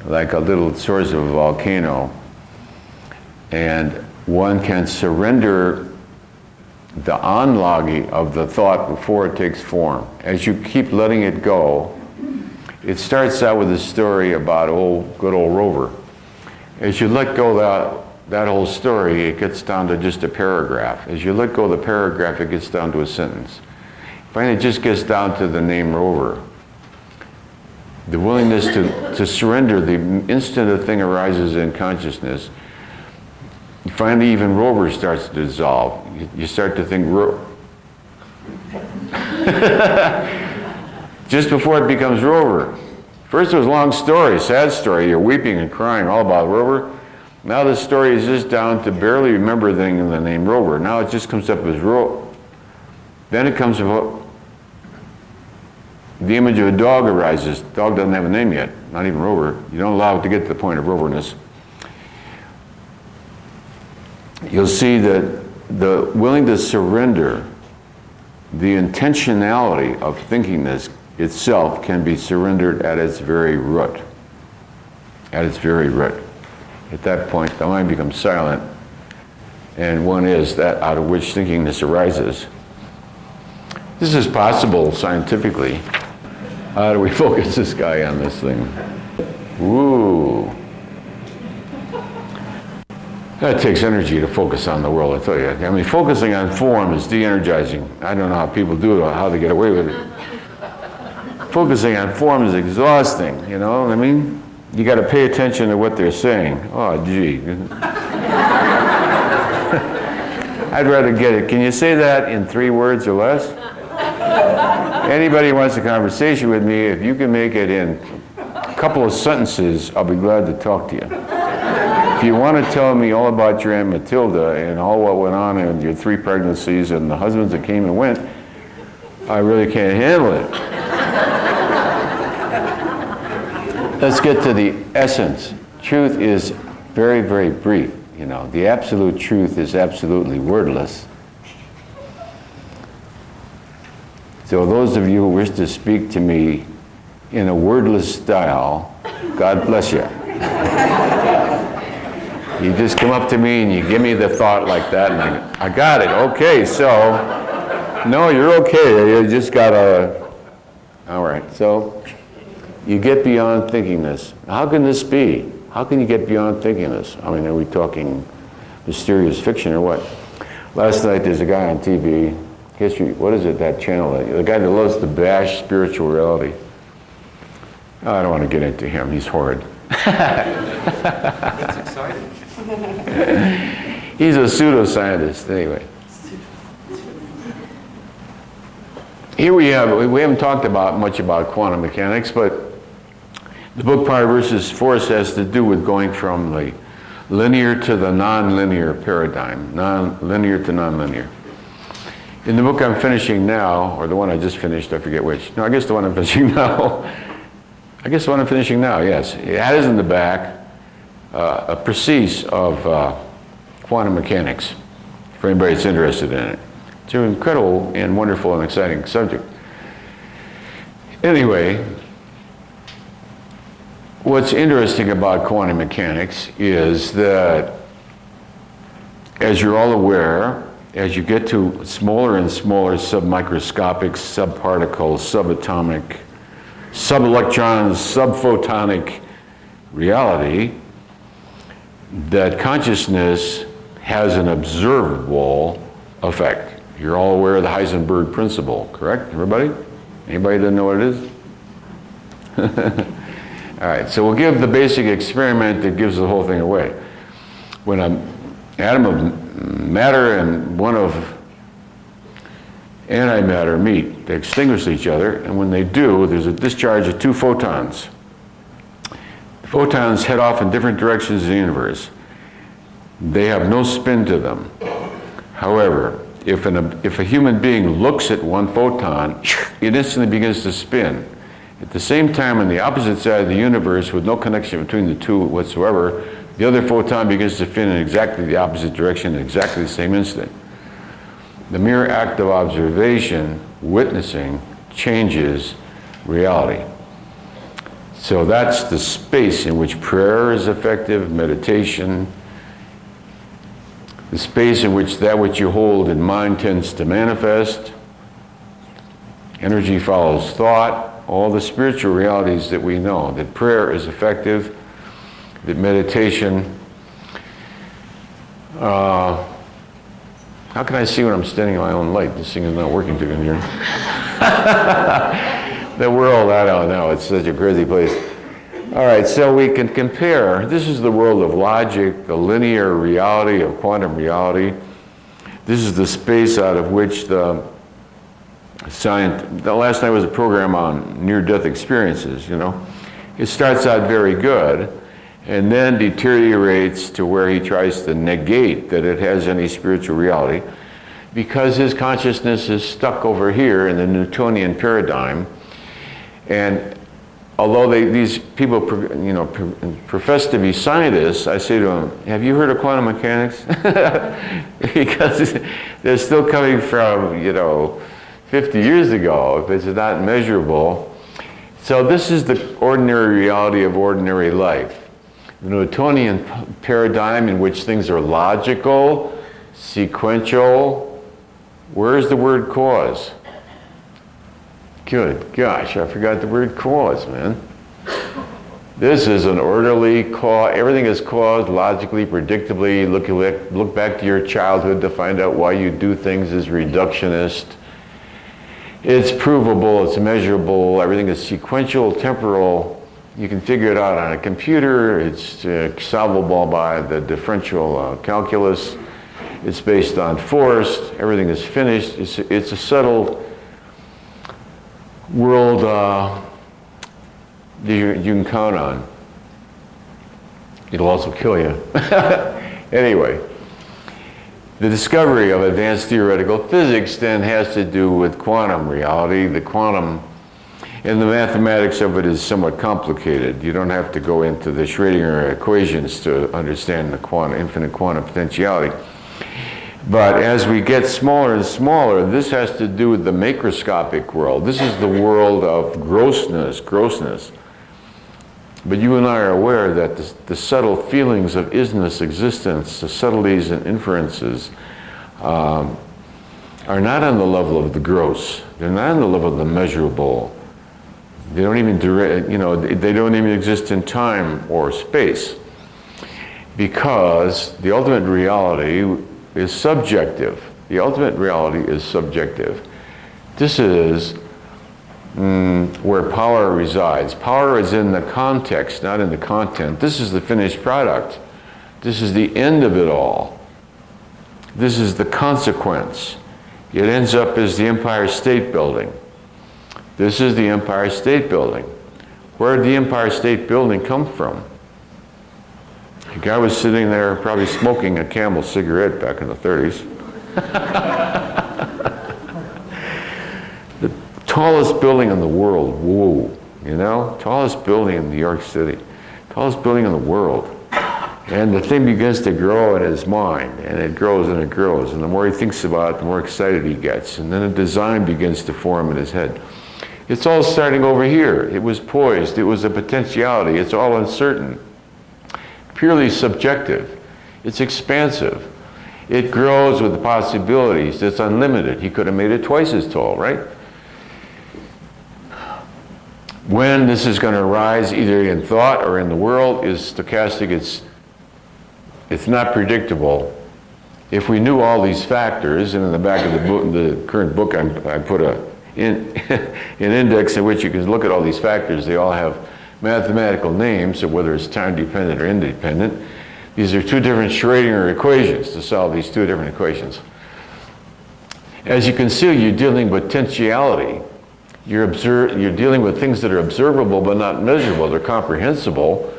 like a little source of a volcano, and one can surrender the onlogging of the thought before it takes form. As you keep letting it go, it starts out with a story about good old Rover. As you let go of that whole story, it gets down to just a paragraph. As you let go of the paragraph, it gets down to a sentence. Finally, it just gets down to the name Rover. The willingness to surrender the instant a thing arises in consciousness. Finally, even Rover starts to dissolve. You start to think, just before it becomes Rover. First it was a long story, sad story. You're weeping and crying all about Rover. Now the story is just down to barely remembering the name Rover. Now it just comes up as Then it comes about the image of a dog arises. The dog doesn't have a name yet, not even Rover. You don't allow it to get to the point of Roverness. You'll see that the willing to surrender, the intentionality of thinkingness itself can be surrendered at its very root. At its very root. At that point, the mind becomes silent, and one is that out of which thinkingness arises. This is possible scientifically. How do we focus this guy on this thing? Ooh. That takes energy to focus on the world, I tell you. I mean, focusing on form is de-energizing. I don't know how people do it or how they get away with it. Focusing on form is exhausting, you know what I mean? You got to pay attention to what they're saying. Oh, gee. I'd rather get it. Can you say that in 3 words or less? Anybody who wants a conversation with me, if you can make it in a couple of sentences, I'll be glad to talk to you. If you want to tell me all about your Aunt Matilda and all what went on in your 3 pregnancies and the husbands that came and went, I really can't handle it. Let's get to the essence. Truth is very, very brief. You know, the absolute truth is absolutely wordless. So those of you who wish to speak to me in a wordless style, God bless you. You just come up to me and you give me the thought like that, and I got it. Okay, so, no, you're okay. You just gotta, all right. So, you get beyond thinking this. How can this be? How can you get beyond thinking this? I mean, are we talking mysterious fiction or what? Last night there's a guy on TV, History, what is it, that channel? The guy that loves to bash spiritual reality. I don't want to get into him, he's horrid. That's exciting. He's a pseudoscientist, anyway. Here we haven't talked much about quantum mechanics, but the book Power versus Force has to do with going from the linear to the non-linear paradigm, non-linear to non-linear. In the book I'm finishing now, or the one I just finished, I forget which. No, I guess the one I'm finishing now. I guess the one I'm finishing now, yes. It has in the back a précis of quantum mechanics, for anybody that's interested in it. It's an incredible and wonderful and exciting subject. Anyway, what's interesting about quantum mechanics is that, as you're all aware, as you get to smaller and smaller submicroscopic, subparticle, subatomic, subelectron, subphotonic reality, that consciousness has an observable effect. You're all aware of the Heisenberg principle, correct, everybody? Anybody doesn't know what it is? All right, so we'll give the basic experiment that gives the whole thing away. When an atom of matter and one of antimatter meet, they extinguish each other, and when they do, there's a discharge of 2 photons. The photons head off in different directions in the universe. They have no spin to them. However, if a human being looks at one photon, it instantly begins to spin. At the same time, on the opposite side of the universe, with no connection between the two whatsoever, the other photon begins to spin in exactly the opposite direction at exactly the same instant. The mere act of observation, witnessing, changes reality. So that's the space in which prayer is effective, meditation, the space in which that which you hold in mind tends to manifest. Energy follows thought. All the spiritual realities that we know, that prayer is effective, that meditation, how can I see when I'm standing in my own light? This thing is not working too good here. The world, I don't know, it's such a crazy place. All right, so we can compare, this is the world of logic, the linear reality of quantum reality. This is the space out of which the last night was a program on near-death experiences, you know. It starts out very good and then deteriorates to where he tries to negate that it has any spiritual reality because his consciousness is stuck over here in the Newtonian paradigm. And although these people profess to be scientists, I say to them, have you heard of quantum mechanics? Because they're still coming from, 50 years ago, if it's not measurable. So this is the ordinary reality of ordinary life. The Newtonian paradigm in which things are logical, sequential. Where's the word cause? Good gosh, I forgot the word cause, man. This is an orderly cause. Everything is caused logically, predictably. Look back to your childhood to find out why you do things is reductionist. It's provable, it's measurable, everything is sequential, temporal. You can figure it out on a computer. It's solvable by the differential calculus. It's based on force. Everything is finished. It's a settled world that you can count on. It'll also kill you. Anyway, the discovery of advanced theoretical physics then has to do with quantum reality. The quantum and the mathematics of it is somewhat complicated. You don't have to go into the Schrödinger equations to understand the infinite quantum potentiality. But as we get smaller and smaller, this has to do with the macroscopic world. This is the world of grossness. But you and I are aware that the subtle feelings of isness, existence, the subtleties and inferences are not on the level of the gross. They're not on the level of the measurable. They don't even they don't even exist in time or space, because the ultimate reality is subjective. The ultimate reality is subjective. This is where power resides. Power is in the context, not in the content. This is the finished product. This is the end of it all. This is the consequence. It ends up as the Empire State Building. This is the Empire State Building. Where did the Empire State Building come from? A guy was sitting there probably smoking a Camel cigarette back in the 30s. The tallest building in the world, whoa, tallest building in New York City, tallest building in the world. And the thing begins to grow in his mind, and it grows and it grows. And the more he thinks about it, the more excited he gets. And then a design begins to form in his head. It's all starting over here. It was poised. It was a potentiality. It's all uncertain. Purely subjective. It's expansive. It grows with the possibilities. It's unlimited. He could have made it twice as tall, right? When this is going to arise, either in thought or in the world, is stochastic. It's not predictable. If we knew all these factors, and in the back of the book, the current book, I put an index in which you can look at all these factors. They all have mathematical names, so whether it's time-dependent or independent. These are two different Schrödinger equations to solve these two different equations. As you can see, you're dealing with potentiality. You're dealing with things that are observable but not measurable. They're comprehensible.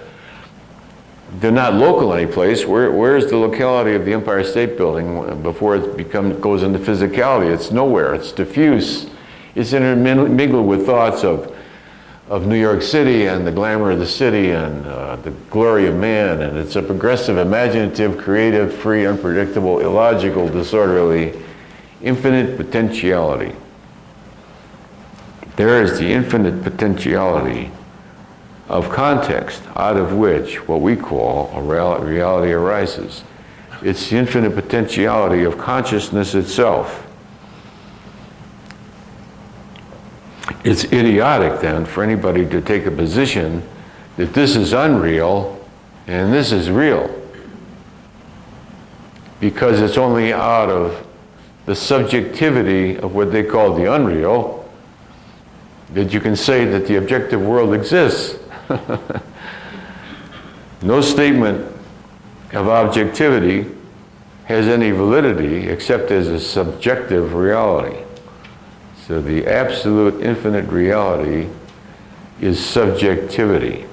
They're not local anyplace. Where's the locality of the Empire State Building before it goes into physicality? It's nowhere. It's diffuse. It's intermingled with thoughts of New York City and the glamour of the city and the glory of man. And it's a progressive, imaginative, creative, free, unpredictable, illogical, disorderly, infinite potentiality. There is the infinite potentiality of context, out of which what we call a reality arises. It's the infinite potentiality of consciousness itself. It's idiotic then for anybody to take a position that this is unreal and this is real, because it's only out of the subjectivity of what they call the unreal that you can say that the objective world exists. No statement of objectivity has any validity except as a subjective reality. So the absolute infinite reality is subjectivity.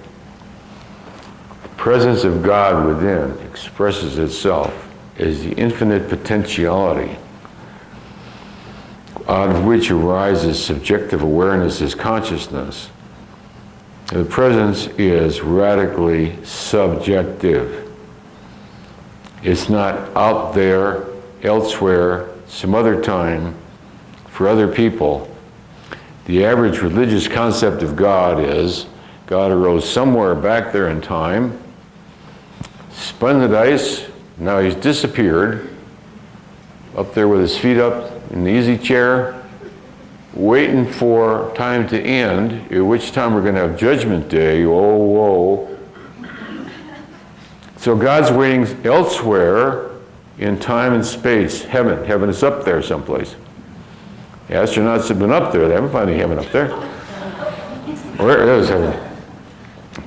The presence of God within expresses itself as the infinite potentiality out of which arises subjective awareness as consciousness. The presence is radically subjective. It's not out there, elsewhere, some other time, for other people. The average religious concept of God is God arose somewhere back there in time, spun the dice, now he's disappeared, up there with his feet up in the easy chair, waiting for time to end, at which time we're going to have Judgment Day. Oh, whoa. So God's waiting elsewhere in time and space. Heaven. Heaven is up there someplace. The astronauts have been up there. They haven't found any heaven up there. Where is heaven?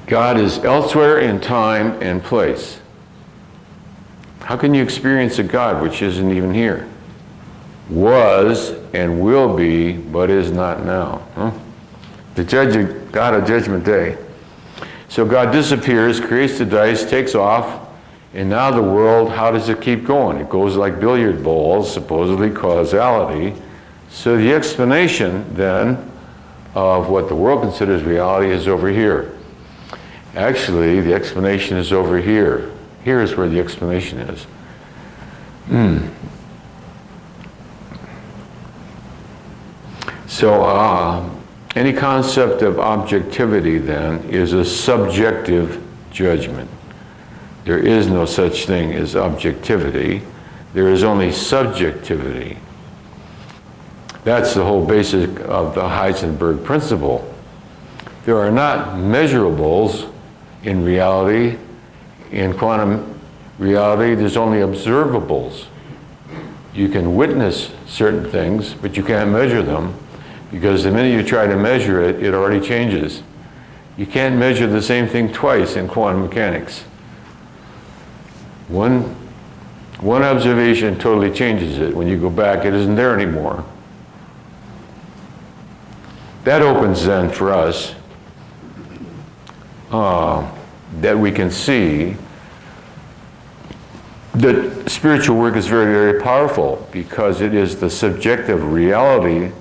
God is elsewhere in time and place. How can you experience a God which isn't even here? Was and will be, but is not now. Huh? The God of Judgment Day. So God disappears, creates the dice, takes off, and now the world, how does it keep going? It goes like billiard balls, supposedly causality. So the explanation then of what the world considers reality is over here. Actually, the explanation is over here. Here is where the explanation is. So any concept of objectivity then is a subjective judgment. There is no such thing as objectivity. There is only subjectivity. That's the whole basis of the Heisenberg principle. There are not measurables in reality. In quantum reality, there's only observables. You can witness certain things, but you can't measure them, because the minute you try to measure it, it already changes. You can't measure the same thing twice in quantum mechanics. One observation totally changes it. When you go back, it isn't there anymore. That opens then for us that we can see that spiritual work is very, very powerful, because it is the subjective reality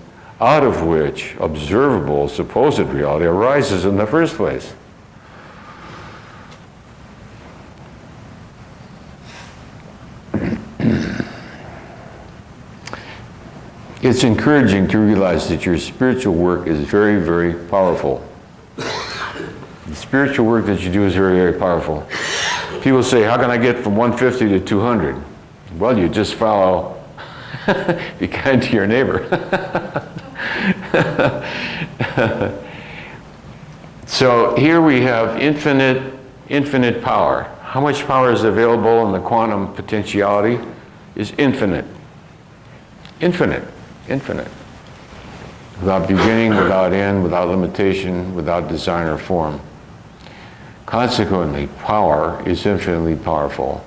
out of which observable supposed reality arises in the first place. It's encouraging to realize that your spiritual work is very, very powerful. The spiritual work that you do is very, very powerful. People say, how can I get from 150 to 200? Well, you just follow, be kind to your neighbor. So here we have infinite power. How much power is available in the quantum potentiality? Is infinite. Infinite. Infinite. Without beginning, without end, without limitation, without design or form. Consequently, power is infinitely powerful.